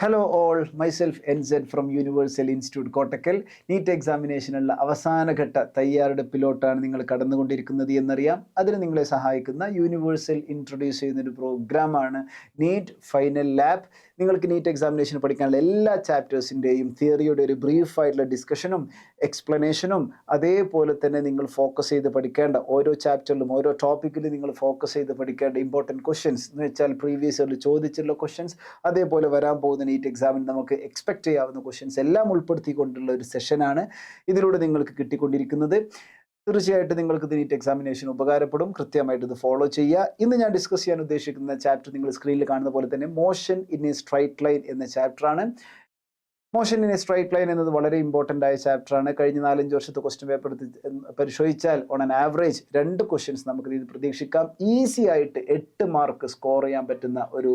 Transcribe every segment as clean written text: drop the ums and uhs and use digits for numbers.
Hello all myself എൻസെഡ് from Universal Institute Kottakkal. NEET എക്സാമിനേഷനുള്ള അവസാനഘട്ട തയ്യാറെടുപ്പിലോട്ടാണ് നിങ്ങൾ കടന്നുകൊണ്ടിരിക്കുന്നത് എന്നറിയാം. അതിന് നിങ്ങളെ സഹായിക്കുന്ന യൂണിവേഴ്സൽ ഇൻട്രൊഡ്യൂസ് ചെയ്യുന്നൊരു പ്രോഗ്രാമാണ് നീറ്റ് ഫൈനൽ ലാബ്. നിങ്ങൾക്ക് നീറ്റ് എക്സാമിനേഷൻ പഠിക്കാനുള്ള എല്ലാ ചാപ്റ്റേഴ്സിൻ്റെയും തിയറിയുടെ ഒരു ബ്രീഫായിട്ടുള്ള ഡിസ്കഷനും എക്സ്പ്ലനേഷനും, അതേപോലെ തന്നെ നിങ്ങൾ ഫോക്കസ് ചെയ്ത് പഠിക്കേണ്ട ഓരോ ചാപ്റ്ററിലും ഓരോ ടോപ്പിക്കിലും നിങ്ങൾ ഫോക്കസ് ചെയ്ത് പഠിക്കേണ്ട ഇമ്പോർട്ടൻറ്റ് ക്വസ്റ്റ്യൻസ് എന്ന് വെച്ചാൽ പ്രീവിയസ് ഇയറിൽ ചോദിച്ചിട്ടുള്ള ക്വസ്റ്റ്യൻസ്, അതേപോലെ വരാൻ പോകുന്ന നീറ്റ് എക്സാമിന് നമുക്ക് എക്സ്പെക്ട് ചെയ്യാവുന്ന ക്വസ്റ്റ്യൻസ് എല്ലാം ഉൾപ്പെടുത്തിക്കൊണ്ടുള്ള ഒരു സെഷനാണ് ഇതിലൂടെ നിങ്ങൾക്ക് കിട്ടിക്കൊണ്ടിരിക്കുന്നത്. തീർച്ചയായിട്ടും നിങ്ങൾക്ക് നീറ്റ് എക്സാമിനേഷൻ ഉപകാരപ്പെടും. കൃത്യമായിട്ട് ഇത് ഫോളോ ചെയ്യുക. ഇന്ന് ഞാൻ ഡിസ്കസ് ചെയ്യാൻ ഉദ്ദേശിക്കുന്ന ചാപ്റ്റർ നിങ്ങൾ സ്ക്രീനിൽ കാണുന്ന പോലെ തന്നെ motion in a straight line എന്ന ചാപ്റ്ററാണ്. Motion in a straight line എന്നത് വളരെ ഇമ്പോർട്ടൻ്റ് ആയ ചാപ്റ്ററാണ്. കഴിഞ്ഞ 4-5 വർഷത്തെ ക്വസ്റ്റ്യൻ പേപ്പർ പരിശോധിച്ചാൽ ഓൺ ആൻ ആവറേജ് 2 ക്വസ്റ്റ്യൻസ് നമുക്ക് ഇത് പ്രതീക്ഷിക്കാം. ഈസി ആയിട്ട് 8 മാർക്ക് സ്കോർ ചെയ്യാൻ പറ്റുന്ന ഒരു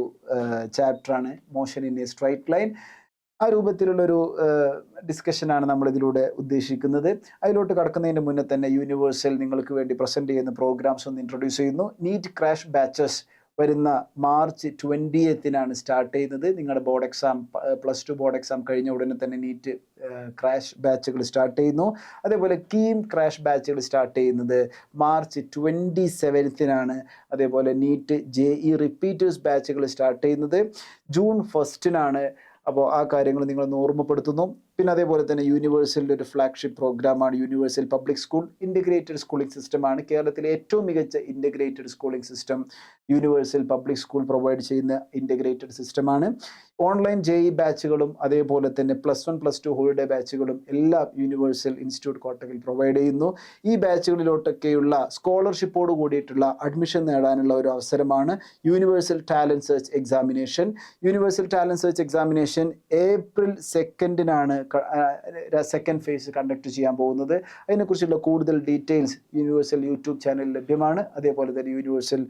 ചാപ്റ്ററാണ് motion in a straight line. ആ രൂപത്തിലുള്ളൊരു ഡിസ്കഷനാണ് നമ്മൾ ഇതിലൂടെ ഉദ്ദേശിക്കുന്നത്. അതിലോട്ട് കടക്കുന്നതിന് മുന്നേ തന്നെ യൂണിവേഴ്സൽ നിങ്ങൾക്ക് വേണ്ടി പ്രസൻറ്റ് ചെയ്യുന്ന പ്രോഗ്രാംസ് ഒന്ന് ഇൻട്രൊഡ്യൂസ് ചെയ്യുന്നു. നീറ്റ് ക്രാഷ് ബാച്ചസ് വരുന്ന മാർച്ച് 20 സ്റ്റാർട്ട് ചെയ്യുന്നത്. നിങ്ങളുടെ ബോർഡ് എക്സാം +2 ബോർഡ് എക്സാം കഴിഞ്ഞ ഉടനെ തന്നെ നീറ്റ് ക്രാഷ് ബാച്ചുകൾ സ്റ്റാർട്ട് ചെയ്യുന്നു. അതേപോലെ കീം ക്രാഷ് ബാച്ചുകൾ സ്റ്റാർട്ട് ചെയ്യുന്നത് മാർച്ച് 27 അതേപോലെ നീറ്റ് JE റിപ്പീറ്റേഴ്സ് ബാച്ചുകൾ സ്റ്റാർട്ട് ചെയ്യുന്നത് ജൂൺ 1 അപ്പോൾ ആ കാര്യങ്ങൾ നിങ്ങളൊന്ന് ഓർമ്മപ്പെടുത്തുന്നു. പിന്നെ അതേപോലെ തന്നെ യൂണിവേഴ്സലിൻ്റെ ഒരു ഫ്ലാഗ്ഷിപ്പ് പ്രോഗ്രാമാണ് universal public school integrated schooling സിസ്റ്റമാണ്. കേരളത്തിലെ ഏറ്റവും മികച്ച integrated schooling system universal public school provide ചെയ്യുന്ന ഇൻ്റഗ്രേറ്റഡ് സിസ്റ്റമാണ്. ഓൺലൈൻ JE ബാച്ചുകളും അതേപോലെ തന്നെ +1 +2 ഹോളിഡേ ബാച്ചുകളും എല്ലാം യൂണിവേഴ്സൽ ഇൻസ്റ്റിറ്റ്യൂട്ട് കോട്ടക്കൽ പ്രൊവൈഡ് ചെയ്യുന്നു. ഈ ബാച്ചുകളിലോട്ടൊക്കെയുള്ള സ്കോളർഷിപ്പോട് കൂടിയിട്ടുള്ള അഡ്മിഷൻ നേടാനുള്ള ഒരു അവസരമാണ് universal talent search examination. Universal talent search examination April 2 second phase conduct ചെയ്യാൻ പോകുന്നത്. അതിനെക്കുറിച്ചുള്ള കൂടുതൽ ഡീറ്റെയിൽസ് യൂണിവേഴ്സൽ യൂട്യൂബ് ചാനലിൽ ലഭ്യമാണ്. അതേപോലെ തന്നെ യൂണിവേഴ്സൽ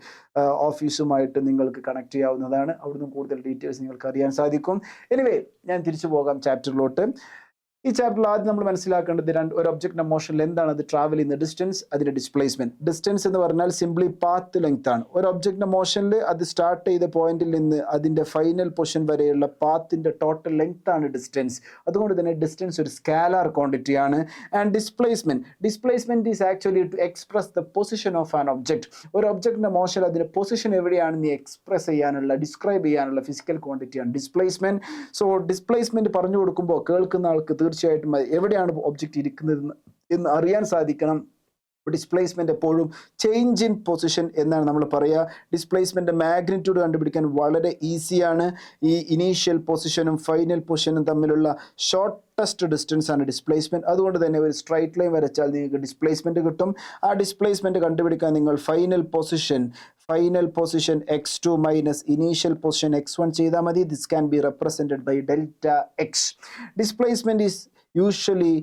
ഓഫീസുമായിട്ട് നിങ്ങൾക്ക് കണക്ട് ചെയ്യാവുന്നതാണ്. അവിടുന്ന് കൂടുതൽ ഡീറ്റെയിൽസ് നിങ്ങൾക്ക് അറിയാൻ സാധിക്കും. എനിവേ, ഞാൻ തിരിച്ചു പോകാം ചാപ്റ്ററിലോട്ട്. ഈ ചാപ്റ്ററിൽ ആദ്യം നമ്മൾ മനസ്സിലാക്കേണ്ടത് ഒരു ഒബ്ജക്റ്റിന്റെ മോഷനിൽ എന്താണ് അത് ട്രാവൽ ചെയ്യുന്ന ഡിസ്റ്റൻസ്, അതിന്റെ ഡിസ്പ്ലേസ്മെന്റ്. ഡിസ്റ്റൻസ് എന്ന് പറഞ്ഞാൽ സിംപ്ലി പാത്ത് ലെങ്ത് ആണ്. ഒരു ഒബ്ജക്റ്റിന്റെ മോഷനിൽ അത് സ്റ്റാർട്ട് ചെയ്ത പോയിന്റിൽ നിന്ന് അതിന്റെ ഫൈനൽ പൊസിഷൻ വരെയുള്ള പാത്തിന്റെ ടോട്ടൽ ലെങ്ത് ആണ് ഡിസ്റ്റൻസ്. അതുകൊണ്ട് തന്നെ ഡിസ്റ്റൻസ് ഒരു സ്കാലാർ ക്വാണ്ടിറ്റി ആണ്. And displacement is actually to express the position of an object. ഒരു ഒബ്ജക്റ്റിന്റെ മോഷൻ അതിന്റെ പൊസിഷൻ എവിടെയാണെന്ന് എക്സ്പ്രസ് ചെയ്യാനുള്ള, ഡിസ്ക്രൈബ് ചെയ്യാനുള്ള ഫിസിക്കൽ ക്വാണ്ടിറ്റിയാണ് ഡിസ്പ്ലേസ്മെന്റ്. സോ ഡിസ്പ്ലേസ്മെന്റ് പറഞ്ഞു കൊടുക്കുമ്പോൾ കേൾക്കുന്ന ആൾക്ക് തീർച്ചയായിട്ടും എവിടെയാണ് ഒബ്ജക്റ്റ് ഇരിക്കുന്നത് എന്ന് അറിയാൻ സാധിക്കണം. ഡിസ്പ്ലേസ്മെന്റ് എപ്പോഴും ചേഞ്ച് ഇൻ പൊസിഷൻ എന്നാണ് നമ്മൾ പറയുക. ഡിസ്പ്ലേസ്മെന്റ് മാഗ്നിറ്റ്യൂഡ് കണ്ടുപിടിക്കാൻ വളരെ ഈസിയാണ്. ഈ ഇനീഷ്യൽ പൊസിഷനും ഫൈനൽ പൊസിഷനും തമ്മിലുള്ള ഷോർട്ടസ്റ്റ് ഡിസ്റ്റൻസ് ആണ് ഡിസ്പ്ലേസ്മെന്റ്. അതുകൊണ്ട് തന്നെ ഒരു സ്ട്രൈറ്റ് ലൈൻ വരച്ചാൽ നിങ്ങൾക്ക് ഡിസ്പ്ലേസ്മെന്റ് കിട്ടും. ആ ഡിസ്പ്ലേസ്മെന്റ് കണ്ടുപിടിക്കാൻ നിങ്ങൾ final position x2 minus initial position x1 ചെയ്താൽ മതി. This can be represented by Δx. Displacement is usually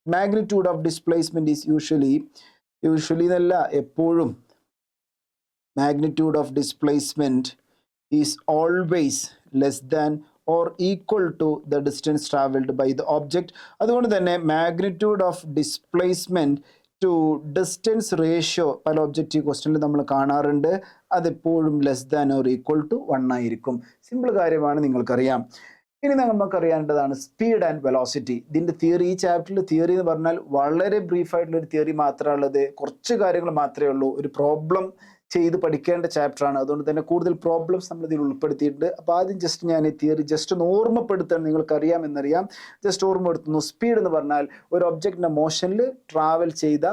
magnitude of displacement is usually എന്നല്ല, എപ്പോഴും magnitude of displacement is always less than or equal to the distance traveled by the object. അതുകൊണ്ട് തന്നെ magnitude of displacement to distance ratio പല objective ക്വസ്റ്റ്യനിൽ നമ്മൾ കാണാറുണ്ട്. അതെപ്പോഴും less than or equal to 1 ആയിരിക്കും. സിമ്പിൾ കാര്യമാണ്, നിങ്ങൾക്കറിയാം. ഇനി നമുക്കറിയേണ്ടതാണ് സ്പീഡ് ആൻഡ് വെലോസിറ്റി. ഇതിൻ്റെ തിയറി, ഈ ചാപ്റ്ററിൽ തിയറി എന്ന് പറഞ്ഞാൽ വളരെ ബ്രീഫായിട്ടുള്ള ഒരു തിയറി മാത്രമേ ഉള്ളത്. കുറച്ച് കാര്യങ്ങൾ മാത്രമേ ഉള്ളൂ. ഒരു പ്രോബ്ലം ചെയ്ത് പഠിക്കേണ്ട ചാപ്റ്ററാണ്. അതുകൊണ്ട് തന്നെ കൂടുതൽ പ്രോബ്ലംസ് നമ്മൾ ഇതിൽ ഉൾപ്പെടുത്തിയിട്ടുണ്ട്. അപ്പോൾ ആദ്യം ജസ്റ്റ് ഞാൻ ഈ തിയറി ജസ്റ്റ് ഒന്ന് ഓർമ്മപ്പെടുത്താൻ, നിങ്ങൾക്കറിയാമെന്നറിയാം, ജസ്റ്റ് ഓർമ്മപ്പെടുത്തുന്നു. സ്പീഡ് എന്ന് പറഞ്ഞാൽ ഒരു ഒബ്ജക്റ്റിൻ്റെ മോഷനിൽ ട്രാവൽ ചെയ്ത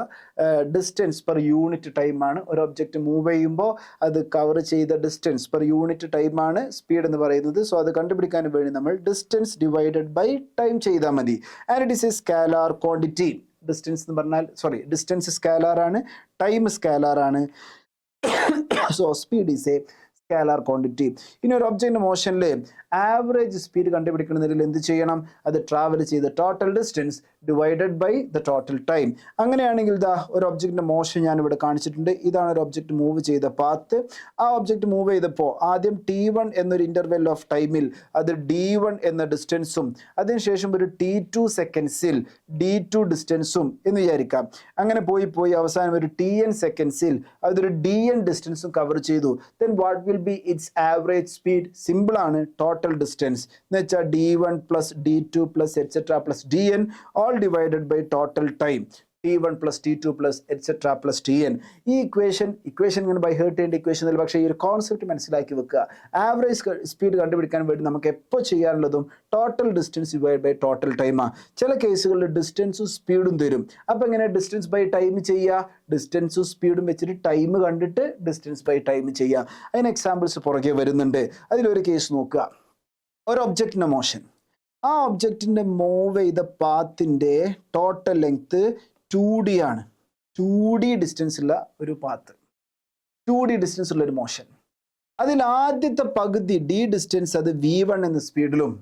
ഡിസ്റ്റൻസ് പെർ യൂണിറ്റ് ടൈമാണ്. ഒരു ഒബ്ജക്റ്റ് മൂവ് ചെയ്യുമ്പോൾ അത് കവർ ചെയ്ത ഡിസ്റ്റൻസ് പെർ യൂണിറ്റ് ടൈമാണ് സ്പീഡ് എന്ന് പറയുന്നത്. സോ അത് കണ്ടുപിടിക്കാൻ വേണ്ടി നമ്മൾ ഡിസ്റ്റൻസ് ഡിവൈഡഡ് ബൈ ടൈം ചെയ്താൽ മതി. And it is A scalar quantity. Distance എന്ന് പറഞ്ഞാൽ ഡിസ്റ്റൻസ് സ്കാലാർ ആണ്, ടൈം സ്കാലാർ ആണ്. So speed is a scalar quantity. ഇനി ഒരു ഒബ്ജക്റ്റിന്റെ മോഷനിൽ ആവറേജ് സ്പീഡ് കണ്ടുപിടിക്കുന്നതിൽ എന്ത് ചെയ്യണം? അത് ട്രാവൽ ചെയ്ത total distance divided by the total time. അങ്ങനെയാണെങ്കിൽ ഒരു ഒബ്ജക്റ്റിന്റെ മോഷൻ ഞാൻ ഇവിടെ കാണിച്ചിട്ടുണ്ട്. ഇതാണ് ഒരു ഒബ്ജക്റ്റ് മൂവ് ചെയ്ത പാത്ത്. ആ ഒബ്ജക്റ്റ് മൂവ് ചെയ്തപ്പോൾ ആദ്യം T1 എന്നൊരു ഇന്റർവെൽ ഓഫ് ടൈമിൽ അത് D1 എന്ന ഡിസ്റ്റൻസും അതിനുശേഷം ഒരു T2 സെക്കൻഡ്സിൽ D2 ഡിസ്റ്റൻസും എന്ന് വിചാരിക്കാം. അങ്ങനെ പോയി അവസാനം ഒരു TN സെക്കൻഡ്സിൽ അതൊരു DN ഡിസ്റ്റൻസും കവർ ചെയ്തു. Then what will will be its average speed? Simple ആണ് total distance എന്ന് വെച്ചാൽ d1 plus d2 plus etc plus dn all divided by total time. t1 plus t2 plus etc plus tn. ഈ equation ഇങ്ങനെ by heart ചെയ്യേണ്ട equation അല്ല, പക്ഷേ ഈ ഒരു കോൺസെപ്റ്റ് മനസ്സിലാക്കി വെക്കുക. ആവറേജ് സ്പീഡ് കണ്ടുപിടിക്കാൻ വേണ്ടി നമുക്ക് എപ്പോൾ ചെയ്യാനുള്ളതും total distance divide by total ടൈമാണ്. ചില കേസുകളിൽ ഡിസ്റ്റൻസും സ്പീഡും തരും. അപ്പോൾ എങ്ങനെ ഡിസ്റ്റൻസ് ബൈ ടൈം ചെയ്യുക? ഡിസ്റ്റൻസും സ്പീഡും വെച്ചിട്ട് ടൈം കണ്ടിട്ട് ഡിസ്റ്റൻസ് ബൈ ടൈം ചെയ്യുക. അതിന് എക്സാമ്പിൾസ് പുറകെ വരുന്നുണ്ട്. അതിലൊരു കേസ് നോക്കുക. ഒരു ഒബ്ജക്റ്റിൻ്റെ മോഷൻ, ആ ഒബ്ജക്റ്റിൻ്റെ മൂവ് ചെയ്ത പാത്തിൻ്റെ ടോട്ടൽ ലെങ്ത് 2D ആണ്. 2D ഡിസ്റ്റൻസ് ഉള്ള ഒരു പാത്ത്, 2D ഡിസ്റ്റൻസ് ഉള്ള ഒരു മോഷൻ. അതിൽ ആദ്യത്തെ പകുതി d ഡിസ്റ്റൻസ് അത് v1 എന്ന സ്പീഡിലും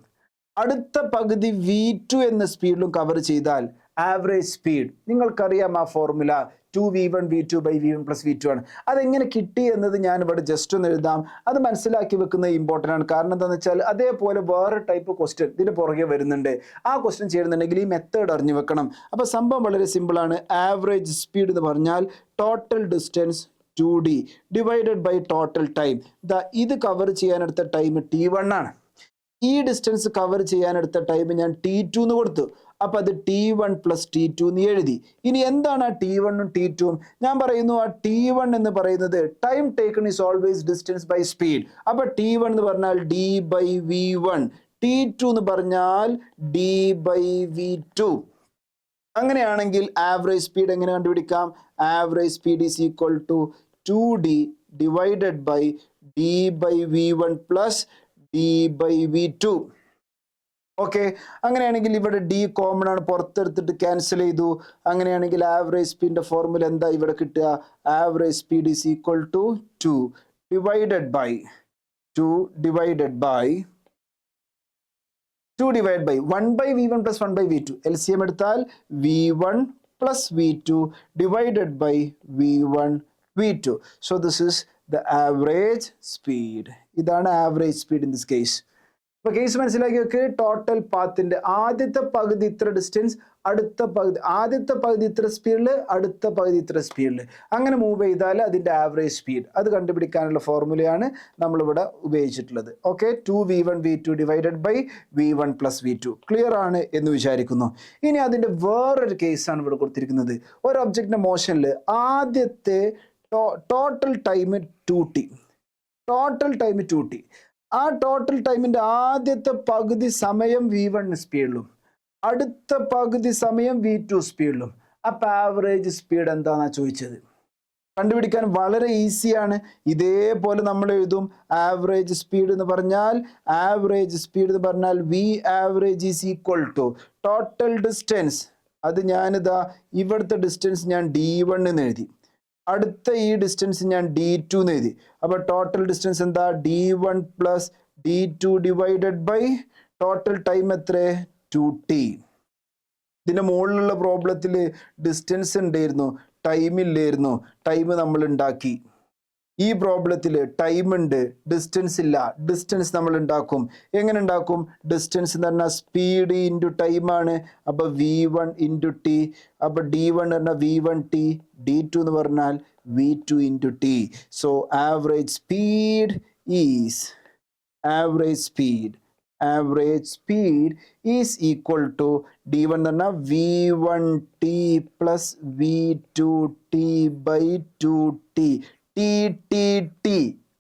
അടുത്ത പകുതി v2 എന്ന സ്പീഡിലും കവർ ചെയ്താൽ ആവറേജ് സ്പീഡ് നിങ്ങൾക്കറിയാം. ആ formula 2v1 v2 by v1 plus v2 ആണ്. അതെങ്ങനെ കിട്ടി എന്നത് ഞാൻ ഇവിടെ ജസ്റ്റ് ഒന്ന് എഴുതാം. അത് മനസ്സിലാക്കി വെക്കുന്നത് ഇമ്പോർട്ടൻ്റ് ആണ്. കാരണം എന്താണെന്ന് വെച്ചാൽ അതേപോലെ വേറെ ടൈപ്പ് ക്വസ്റ്റ്യൻ ഇതിന് പുറകെ വരുന്നുണ്ട്. ആ ക്വസ്റ്റ്യൻ ചെയ്യുന്നുണ്ടെങ്കിൽ ഈ മെത്തേഡ് അറിഞ്ഞു വെക്കണം. അപ്പോൾ സംഭവം വളരെ സിമ്പിളാണ്. ആവറേജ് സ്പീഡ് എന്ന് പറഞ്ഞാൽ total distance 2d divided by total time. ഇത് കവർ ചെയ്യാനെടുത്ത ടൈം t1 ആണ്. ഈ ഡിസ്റ്റൻസ് കവർ ചെയ്യാനെടുത്ത ടൈം ഞാൻ t2 എന്ന് കൊടുത്തു. അപ്പോൾ അത് t1 പ്ലസ് t2 എന്ന് എഴുതി. ഇനി എന്താണ് ആ t1ഉം t2ഉം? ഞാൻ പറയുന്നു ആ t1 എന്ന് പറയുന്നത് time taken is always distance by speed. അപ്പോൾ t1 എന്ന് പറഞ്ഞാൽ d ബൈ v1, t2 എന്ന് പറഞ്ഞാൽ d ബൈ v2. അങ്ങനെയാണെങ്കിൽ ആവറേജ് സ്പീഡ് എങ്ങനെ കണ്ടുപിടിക്കാം? Average speed is equal to 2d divided by d by v1 plus d by v2. Okay, അങ്ങനെയാണെങ്കിൽ ഇവിടെ d കോമൺ ആണ്, പുറത്തെടുത്തിട്ട് ക്യാൻസൽ ചെയ്തു. അങ്ങനെയാണെങ്കിൽ ആവറേജ് സ്പീഡിന്റെ ഫോർമുല എന്താ ഇവിടെ കിട്ടുക? Average speed is equal to 2 divided by 1 by v1 plus 1 by v2. LCM എടുത്താൽ v1 plus v2 divided by v1 v2. So this is the average speed. ഇതാണ് average speed in this case. അപ്പോൾ case മനസ്സിലാക്കി വെക്ക്. Total പാത്തിൻ്റെ ആദ്യത്തെ പകുതി ഇത്ര distance, ആദ്യത്തെ പകുതി ഇത്ര സ്പീഡിൽ, അടുത്ത പകുതി ഇത്ര സ്പീഡിൽ, അങ്ങനെ മൂവ് ചെയ്താൽ അതിൻ്റെ ആവറേജ് സ്പീഡ് അത് കണ്ടുപിടിക്കാനുള്ള ഫോർമുലയാണ് നമ്മളിവിടെ ഉപയോഗിച്ചിട്ടുള്ളത്. Okay, 2v1 v2 divided by v1 plus v2. Clear ആണ് എന്ന് വിചാരിക്കുന്നു. ഇനി അതിൻ്റെ വേറൊരു കേസാണ് ഇവിടെ കൊടുത്തിരിക്കുന്നത്. ഒരു ഒബ്ജക്റ്റിൻ്റെ മോഷനിൽ ആദ്യത്തെ total time 2t. Total time 2t. ആ ടോട്ടൽ ടൈമിൻ്റെ ആദ്യത്തെ പകുതി സമയം v1 സ്പീഡിലും അടുത്ത പകുതി സമയം v2 സ്പീഡിലും. അപ്പോൾ ആവറേജ് സ്പീഡ് എന്താണെന്നാണ് ചോദിച്ചത്. കണ്ടുപിടിക്കാൻ വളരെ ഈസിയാണ്. ഇതേപോലെ നമ്മൾ എഴുതും. ആവറേജ് സ്പീഡ് എന്ന് പറഞ്ഞാൽ v average is equal to total distance. അത് ഞാനിതാ ഇവിടുത്തെ ഡിസ്റ്റൻസ് ഞാൻ d1 എന്ന് എഴുതി, അടുത്ത ഈ ഡിസ്റ്റൻസ് ഞാൻ d2 എന്ന് എഴുതി. അപ്പോൾ ടോട്ടൽ ഡിസ്റ്റൻസ് എന്താ? d1 plus d2 divided by total time എത്ര? 2t. ഇതിൻ്റെ മുകളിലുള്ള പ്രോബ്ലത്തിൽ ഡിസ്റ്റൻസ് ഉണ്ടായിരുന്നു, ടൈം ഇല്ലായിരുന്നു. ടൈം നമ്മൾ ഉണ്ടാക്കി. ഈ പ്രോബ്ലത്തിൽ ടൈം ഉണ്ട്, ഡിസ്റ്റൻസ് ഇല്ല. ഡിസ്റ്റൻസ് നമ്മൾ ഉണ്ടാക്കും. എങ്ങനെ ഉണ്ടാക്കും? ഡിസ്റ്റൻസ് എന്ന് പറഞ്ഞാൽ സ്പീഡ് ഇൻറ്റു ടൈമാണ്. അപ്പോൾ v1 ഇൻറ്റു ടി. അപ്പോൾ d1 എന്ന് പറഞ്ഞാൽ v1t, d2 എന്ന് പറഞ്ഞാൽ v2 into T. So average speed is equal to d1 എന്ന് പറഞ്ഞാൽ v1t plus v2t by 2t. t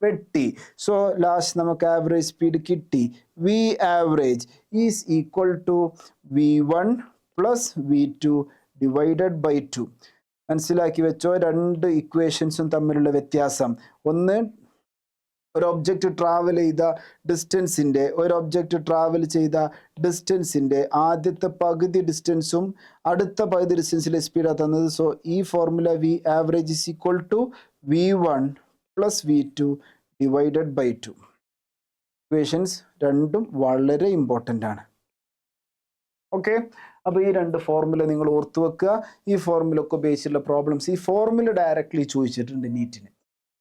വെട്ടി. സോ ലാസ്റ്റ് നമുക്ക് ആവറേജ് സ്പീഡ് കിട്ടി. v average is equal to v1 plus v2 divided by 2. മനസ്സിലാക്കി വെച്ചോ രണ്ട് ഇക്വേഷൻസും തമ്മിലുള്ള വ്യത്യാസം. ഒന്ന്, ഒരു ഒബ്ജക്റ്റ് ട്രാവൽ ചെയ്ത ഡിസ്റ്റൻസിൻ്റെ ആദ്യത്തെ പകുതി ഡിസ്റ്റൻസും അടുത്ത പകുതി ഡിസ്റ്റൻസിലെ സ്പീഡാണ് തന്നത്. സോ ഈ formula v average is equal to v1 plus v2 divided by 2. Equations രണ്ടും വളരെ ഇമ്പോർട്ടൻ്റ് ആണ്. ഓക്കെ, അപ്പോൾ ഈ രണ്ട് ഫോർമുല നിങ്ങൾ ഓർത്തു വെക്കുക. ഈ ഫോർമുല ഒക്കെ ഉപയോഗിച്ചുള്ള പ്രോബ്ലംസ് ഈ ഫോർമുല ഡയറക്റ്റ്ലി ചോദിച്ചിട്ടുണ്ട്. നീറ്റിന്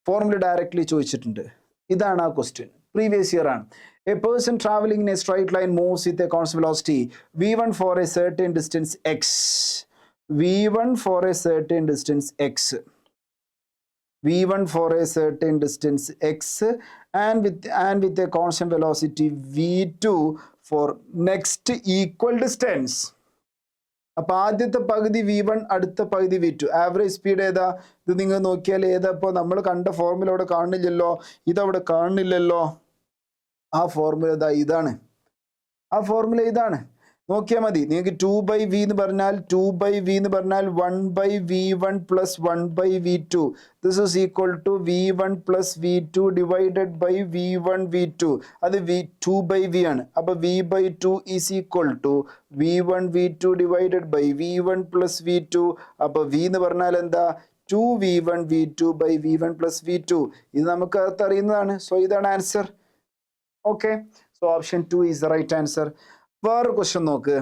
ഫോർമുല ഡയറക്റ്റ്ലി ചോദിച്ചിട്ടുണ്ട്. ഇതാണ് ആ ക്വസ്റ്റ്യൻ. പ്രീവിയസ് ഇയർ ആണ്. A person traveling in a straight line moves with a constant velocity v1 for a certain distance x. v1 for a certain distance x and with a constant velocity v2 for next equal distance. അപ്പോൾ ആദ്യത്തെ പകുതി v1, അടുത്ത പകുതി v2. Average speed ഏതാ? ഇത് നിങ്ങൾ നോക്കിയാൽ ഏതാ? ഇപ്പോൾ നമ്മൾ കണ്ട ഫോർമുല അവിടെ കാണുന്നില്ലല്ലോ, ഇതവിടെ കാണുന്നില്ലല്ലോ. ആ ഫോർമുല ഇതാണ്. ആ ഫോർമുല ഇതാണ്, നോക്കിയാൽ മതി. നിങ്ങൾക്ക് 2/v എന്ന് പറഞ്ഞാൽ 2/v എന്ന് പറഞ്ഞാൽ 1/v1 plus 1/v2. This is equal to v1 plus v2 divided by v1 v2. അത് 2/v ആണ്. അപ്പോൾ v/2 is equal to v1 v2 divided by v1 plus v2. അപ്പോൾ v എന്ന് പറഞ്ഞാൽ എന്താ? 2v1 v2 by v1 plus v2. ഇത് നമുക്ക് അകത്ത് അറിയുന്നതാണ്. സോ ഇതാണ് answer. Okay, so option 2 is the right answer. വേറെ ക്വസ്റ്റ്യൻ നോക്ക്.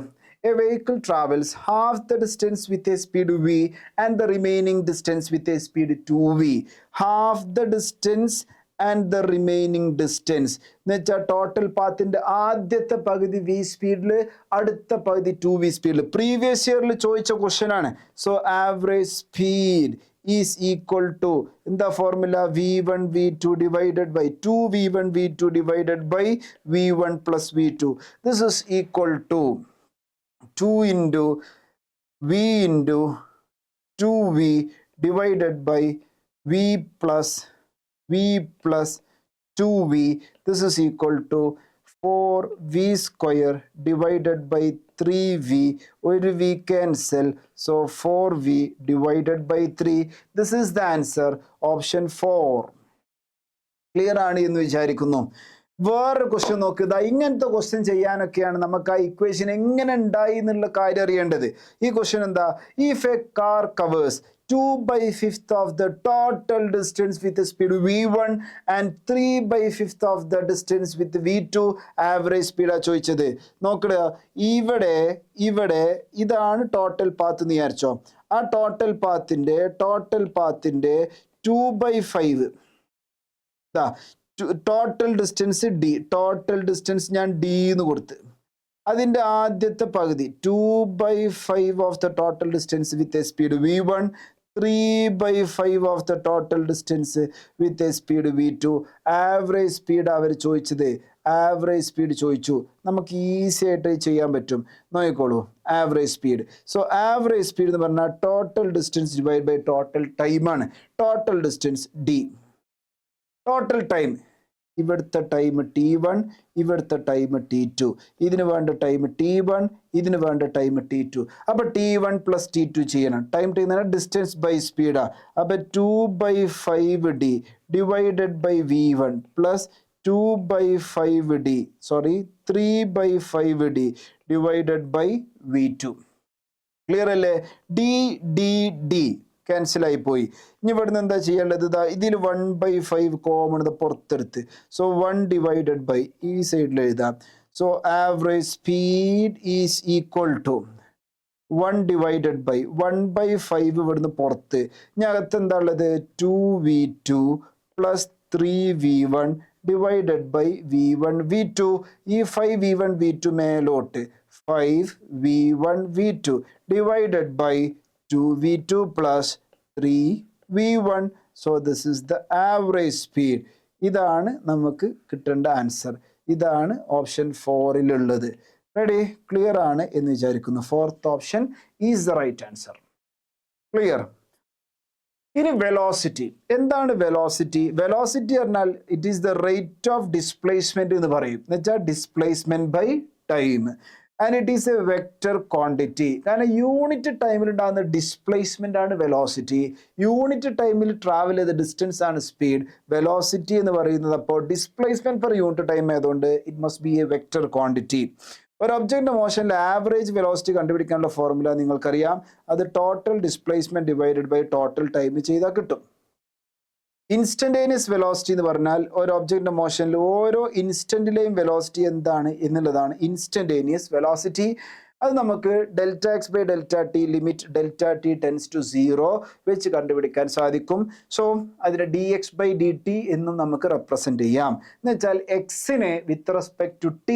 A vehicle travels half the distance with a speed v and the remaining distance with a speed 2v. Half the distance and the remaining distance എന്ന് വെച്ചാൽ total പാത്തിന്റെ ആദ്യത്തെ പകുതി v സ്പീഡിൽ, അടുത്ത പകുതി 2v സ്പീഡിൽ. പ്രീവിയസ് ഇയറിൽ ചോദിച്ച ക്വസ്റ്റ്യൻ ആണ്. So average speed is equal to, in the formula, v1 v2 divided by 2v1 v2 divided by v1 plus v2. This is equal to 2 into v into 2v divided by v plus 2v. This is equal to 4v square divided by 3v. ഒരു v cancel, so 4v divided by 3. This is the answer, option 4. Clear ആണ് എന്ന് വിചാരിക്കുന്നു. വേറൊരു question നോക്കുക. ഇങ്ങനത്തെ question ചെയ്യാനൊക്കെയാണ് നമുക്ക് ആ equation എങ്ങനെ ഉണ്ടായി എന്നുള്ള കാര്യം അറിയേണ്ടത്. ഈ ക്വസ്റ്റ്യൻ എന്താ? If A car covers 2/5 of the total distance with the speed v1 and 3/5 of the distance with v2, average speed ആ ചോദിച്ചത്. നോക്കുക, ഇവിടെ ഇതാണ് ടോട്ടൽ പാത്ത് എന്ന് വിചാരിച്ചോ. ആ ടോട്ടൽ പാത്തിന്റെ 2/5 total distance d. Total distance ഞാൻ d എന്ന് കൊടുത്ത്, അതിന്റെ ആദ്യത്തെ പകുതി 2/5 of the total distance with a speed v1, 3/5 of the total distance with a speed v2. Average speed അവർ ചോദിച്ചത്. ആവറേജ് സ്പീഡ് ചോദിച്ചു. നമുക്ക് ഈസി ആയിട്ട് ചെയ്യാൻ പറ്റും. നോക്കിക്കോളൂ, average speed. So average speed എന്ന് പറഞ്ഞാൽ total distance divide by total time ആണ്. Total distance d. Total time, ഇവിടുത്തെ ടൈം t1, ഇവിടുത്തെ ടൈം t2. ഇതിന് വേണ്ട ടൈം t1, ഇതിന് വേണ്ട ടൈം t2. അപ്പൊ t1 പ്ലസ് t2 ചെയ്യണം. ടൈം t എന്ന് പറഞ്ഞാൽ ഡിസ്റ്റൻസ് ബൈ സ്പീഡാ. അപ്പൊ 2/5d divided by v1 plus 3/5d divided by v2. Clear അല്ലേ? d ക്യാൻസൽ ആയി പോയി. ഇനി ഇവിടുന്ന് എന്താ ചെയ്യേണ്ടത്? ഇതിൽ 1/5 കോമൺ പുറത്തെടുത്ത്, സോ 1 ഡിവൈഡഡ് ബൈ ഈ സൈഡിൽ എഴുതാം. So average speed is equal to 1 divided by 1/5 ഇവിടുന്ന് പുറത്ത്. ഇനി അകത്ത് എന്താ ഉള്ളത്? 2v2 plus 3v1 divided by v1 v2. ഈ 5v1 v2 മേലോട്ട് 5v1 v2 divided by 2v2 plus 3v1. So this is the average speed. ഇതാണ് നമുക്ക് കിട്ടേണ്ട ആൻസർ. ഇതാണ് ഓപ്ഷൻ 4 ഉള്ളത്. റെഡി? ക്ലിയർ ആണ് എന്ന് വിചാരിക്കുന്നു. 4th option is the right answer. Clear? ഇനി വെലോസിറ്റി. എന്താണ് വെലോസിറ്റി? വെലോസിറ്റി പറഞ്ഞാൽ it is the rate of displacement എന്ന് പറയും. എന്ന് വെച്ചാൽ displacement by time. And it is a vector quantity. കാരണം യൂണിറ്റ് ടൈമിൽ ഉണ്ടാകുന്ന ഡിസ്പ്ലേസ്മെന്റ് ആണ് വെലോസിറ്റി. യൂണിറ്റ് ടൈമിൽ ട്രാവൽ ചെയ്ത ഡിസ്റ്റൻസ് ആണ് സ്പീഡ്. വെലോസിറ്റി എന്ന് പറയുന്നത് അപ്പോൾ ഡിസ്പ്ലേസ്മെന്റ് പെർ യൂണിറ്റ് ടൈം ആയതുകൊണ്ട് it must be a vector quantity. ഒരു ഒബ്ജക്റ്റിന്റെ മോഷനിൽ ആവറേജ് വെലോസിറ്റി കണ്ടുപിടിക്കാനുള്ള ഫോർമുല നിങ്ങൾക്കറിയാം. അത് total displacement divided by total time ചെയ്താൽ കിട്ടും. ഇൻസ്റ്റന്റേനിയസ് വെലോസിറ്റി എന്ന് പറഞ്ഞാൽ ഒരു ഒബ്ജക്റ്റിന്റെ മോഷനിൽ ഓരോ ഇൻസ്റ്റന്റിലെയും വെലോസിറ്റി എന്താണ് എന്നുള്ളതാണ് ഇൻസ്റ്റന്റേനിയസ് വെലോസിറ്റി. അത് നമുക്ക് Δx/Δt limit Δt tense to 0 വെച്ച് കണ്ടുപിടിക്കാൻ സാധിക്കും. സോ അതിനെ dx/dt എന്നും നമുക്ക് റെപ്രസെന്റ് ചെയ്യാം. എന്ന് വെച്ചാൽ എക്സിനെ with respect to t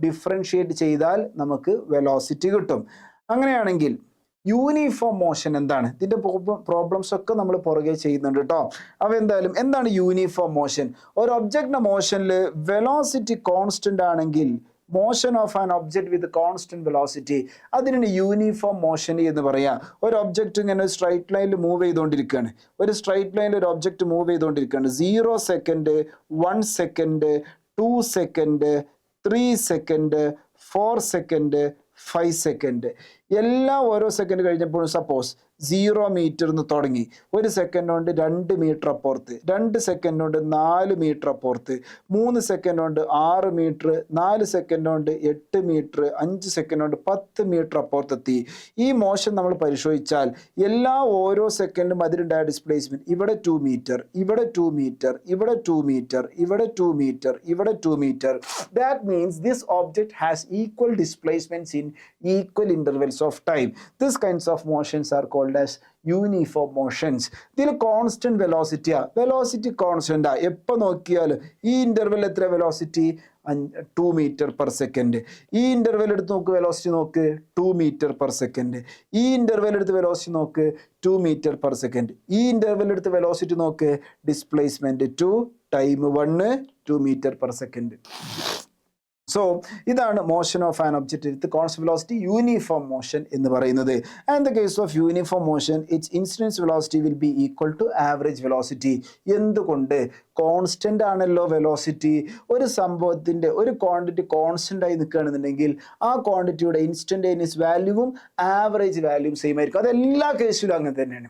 differentiate ചെയ്താൽ നമുക്ക് വെലോസിറ്റി കിട്ടും. അങ്ങനെയാണെങ്കിൽ യൂണിഫോം മോഷൻ എന്താണ്? ഇതിന്റെ പ്രോബ്ലംസ് ഒക്കെ നമ്മൾ പുറകെ ചെയ്യുന്നുണ്ട് കേട്ടോ. അപ്പൊ എന്തായാലും എന്താണ് യൂണിഫോം മോഷൻ? ഒരു ഒബ്ജക്റ്റിന്റെ മോഷനിൽ വെലോസിറ്റി കോൺസ്റ്റന്റ് ആണെങ്കിൽ, motion of an object with constant velocity, അതിനാണ് യൂണിഫോം മോഷൻ എന്ന് പറയാം. ഒരു ഒബ്ജക്റ്റ് ഇങ്ങനെ സ്ട്രൈറ്റ് ലൈനിൽ മൂവ് ചെയ്തുകൊണ്ടിരിക്കുകയാണ്. ഒരു സ്ട്രൈറ്റ് ലൈനിൽ ഒരു ഒബ്ജക്റ്റ് മൂവ് ചെയ്തുകൊണ്ടിരിക്കുകയാണ്. 0 second, 1 second, 2 second, 3 second, 4 second, 5 second, എല്ലാം ഓരോ സെക്കൻഡ് കഴിഞ്ഞപ്പോഴും സപ്പോസ് 0 മീറ്റർ എന്ന് തുടങ്ങി, 1 സെക്കൻഡ് കൊണ്ട് 2 മീറ്റർ അപ്പുറത്ത്, 2 സെക്കൻഡ് കൊണ്ട് 4 മീറ്റർ അപ്പുറത്ത്, 3 സെക്കൻഡ് കൊണ്ട് 6 മീറ്റർ, 4 സെക്കൻഡ് കൊണ്ട് 8 മീറ്റർ, 5 സെക്കൻഡ് കൊണ്ട് 10 മീറ്റർ അപ്പുറത്തെത്തി. ഈ മോഷൻ നമ്മൾ പരിശോധിച്ചാൽ എല്ലാ ഓരോ സെക്കൻഡിലും അതിലുണ്ടായ ഡിസ്പ്ലേസ്മെന്റ് ഇവിടെ 2 മീറ്റർ, ഇവിടെ 2 മീറ്റർ, ഇവിടെ 2 മീറ്റർ, ഇവിടെ 2 മീറ്റർ, ഇവിടെ 2 metre. That means this object has equal displacements in equal intervals of time. These kinds of motions are called as uniform motions. ഇതിൽ കോൺസ്റ്റന്റ് വെലോസിറ്റിയാ, വെലോസിറ്റി കോൺസ്റ്റന്റാ. എപ്പോൾ നോക്കിയാലും ഈ ഇന്റർവെൽ എത്ര വെലോസിറ്റി? 2 metre per second. ഈ ഇന്റർവെൽ എടുത്ത് നോക്ക്, വെലോസിറ്റി നോക്ക് 2 മീറ്റർ പെർ സെക്കൻഡ്. ഈ ഇന്റർവെൽ എടുത്ത് വെലോസിറ്റി നോക്ക് 2 മീറ്റർ പെർ സെക്കൻഡ്. ഈ ഇന്റർവെൽ എടുത്ത് വെലോസിറ്റി നോക്ക്, displacement 2, time 1, 2 metre per second. So ഇതാണ് motion of an object with constant velocity, uniform motion എന്ന് പറയുന്നത്. And the case of uniform motion, it's incidents velocity will be equal to average velocity. എന്തുകൊണ്ട്? Constant ആണല്ലോ velocity. ഒരു സംഭവത്തിന്റെ ഒരു quantity constant ആയി നിൽക്കുകയാണെന്നുണ്ടെങ്കിൽ ആ ക്വാണ്ടിറ്റിയുടെ ഇൻസ്റ്റന്റേനിയസ് വാല്യൂവും ആവറേജ് വാല്യൂവും സെയിം ആയിരിക്കും. അതെല്ലാ കേസിലും അങ്ങനെ തന്നെയാണ്.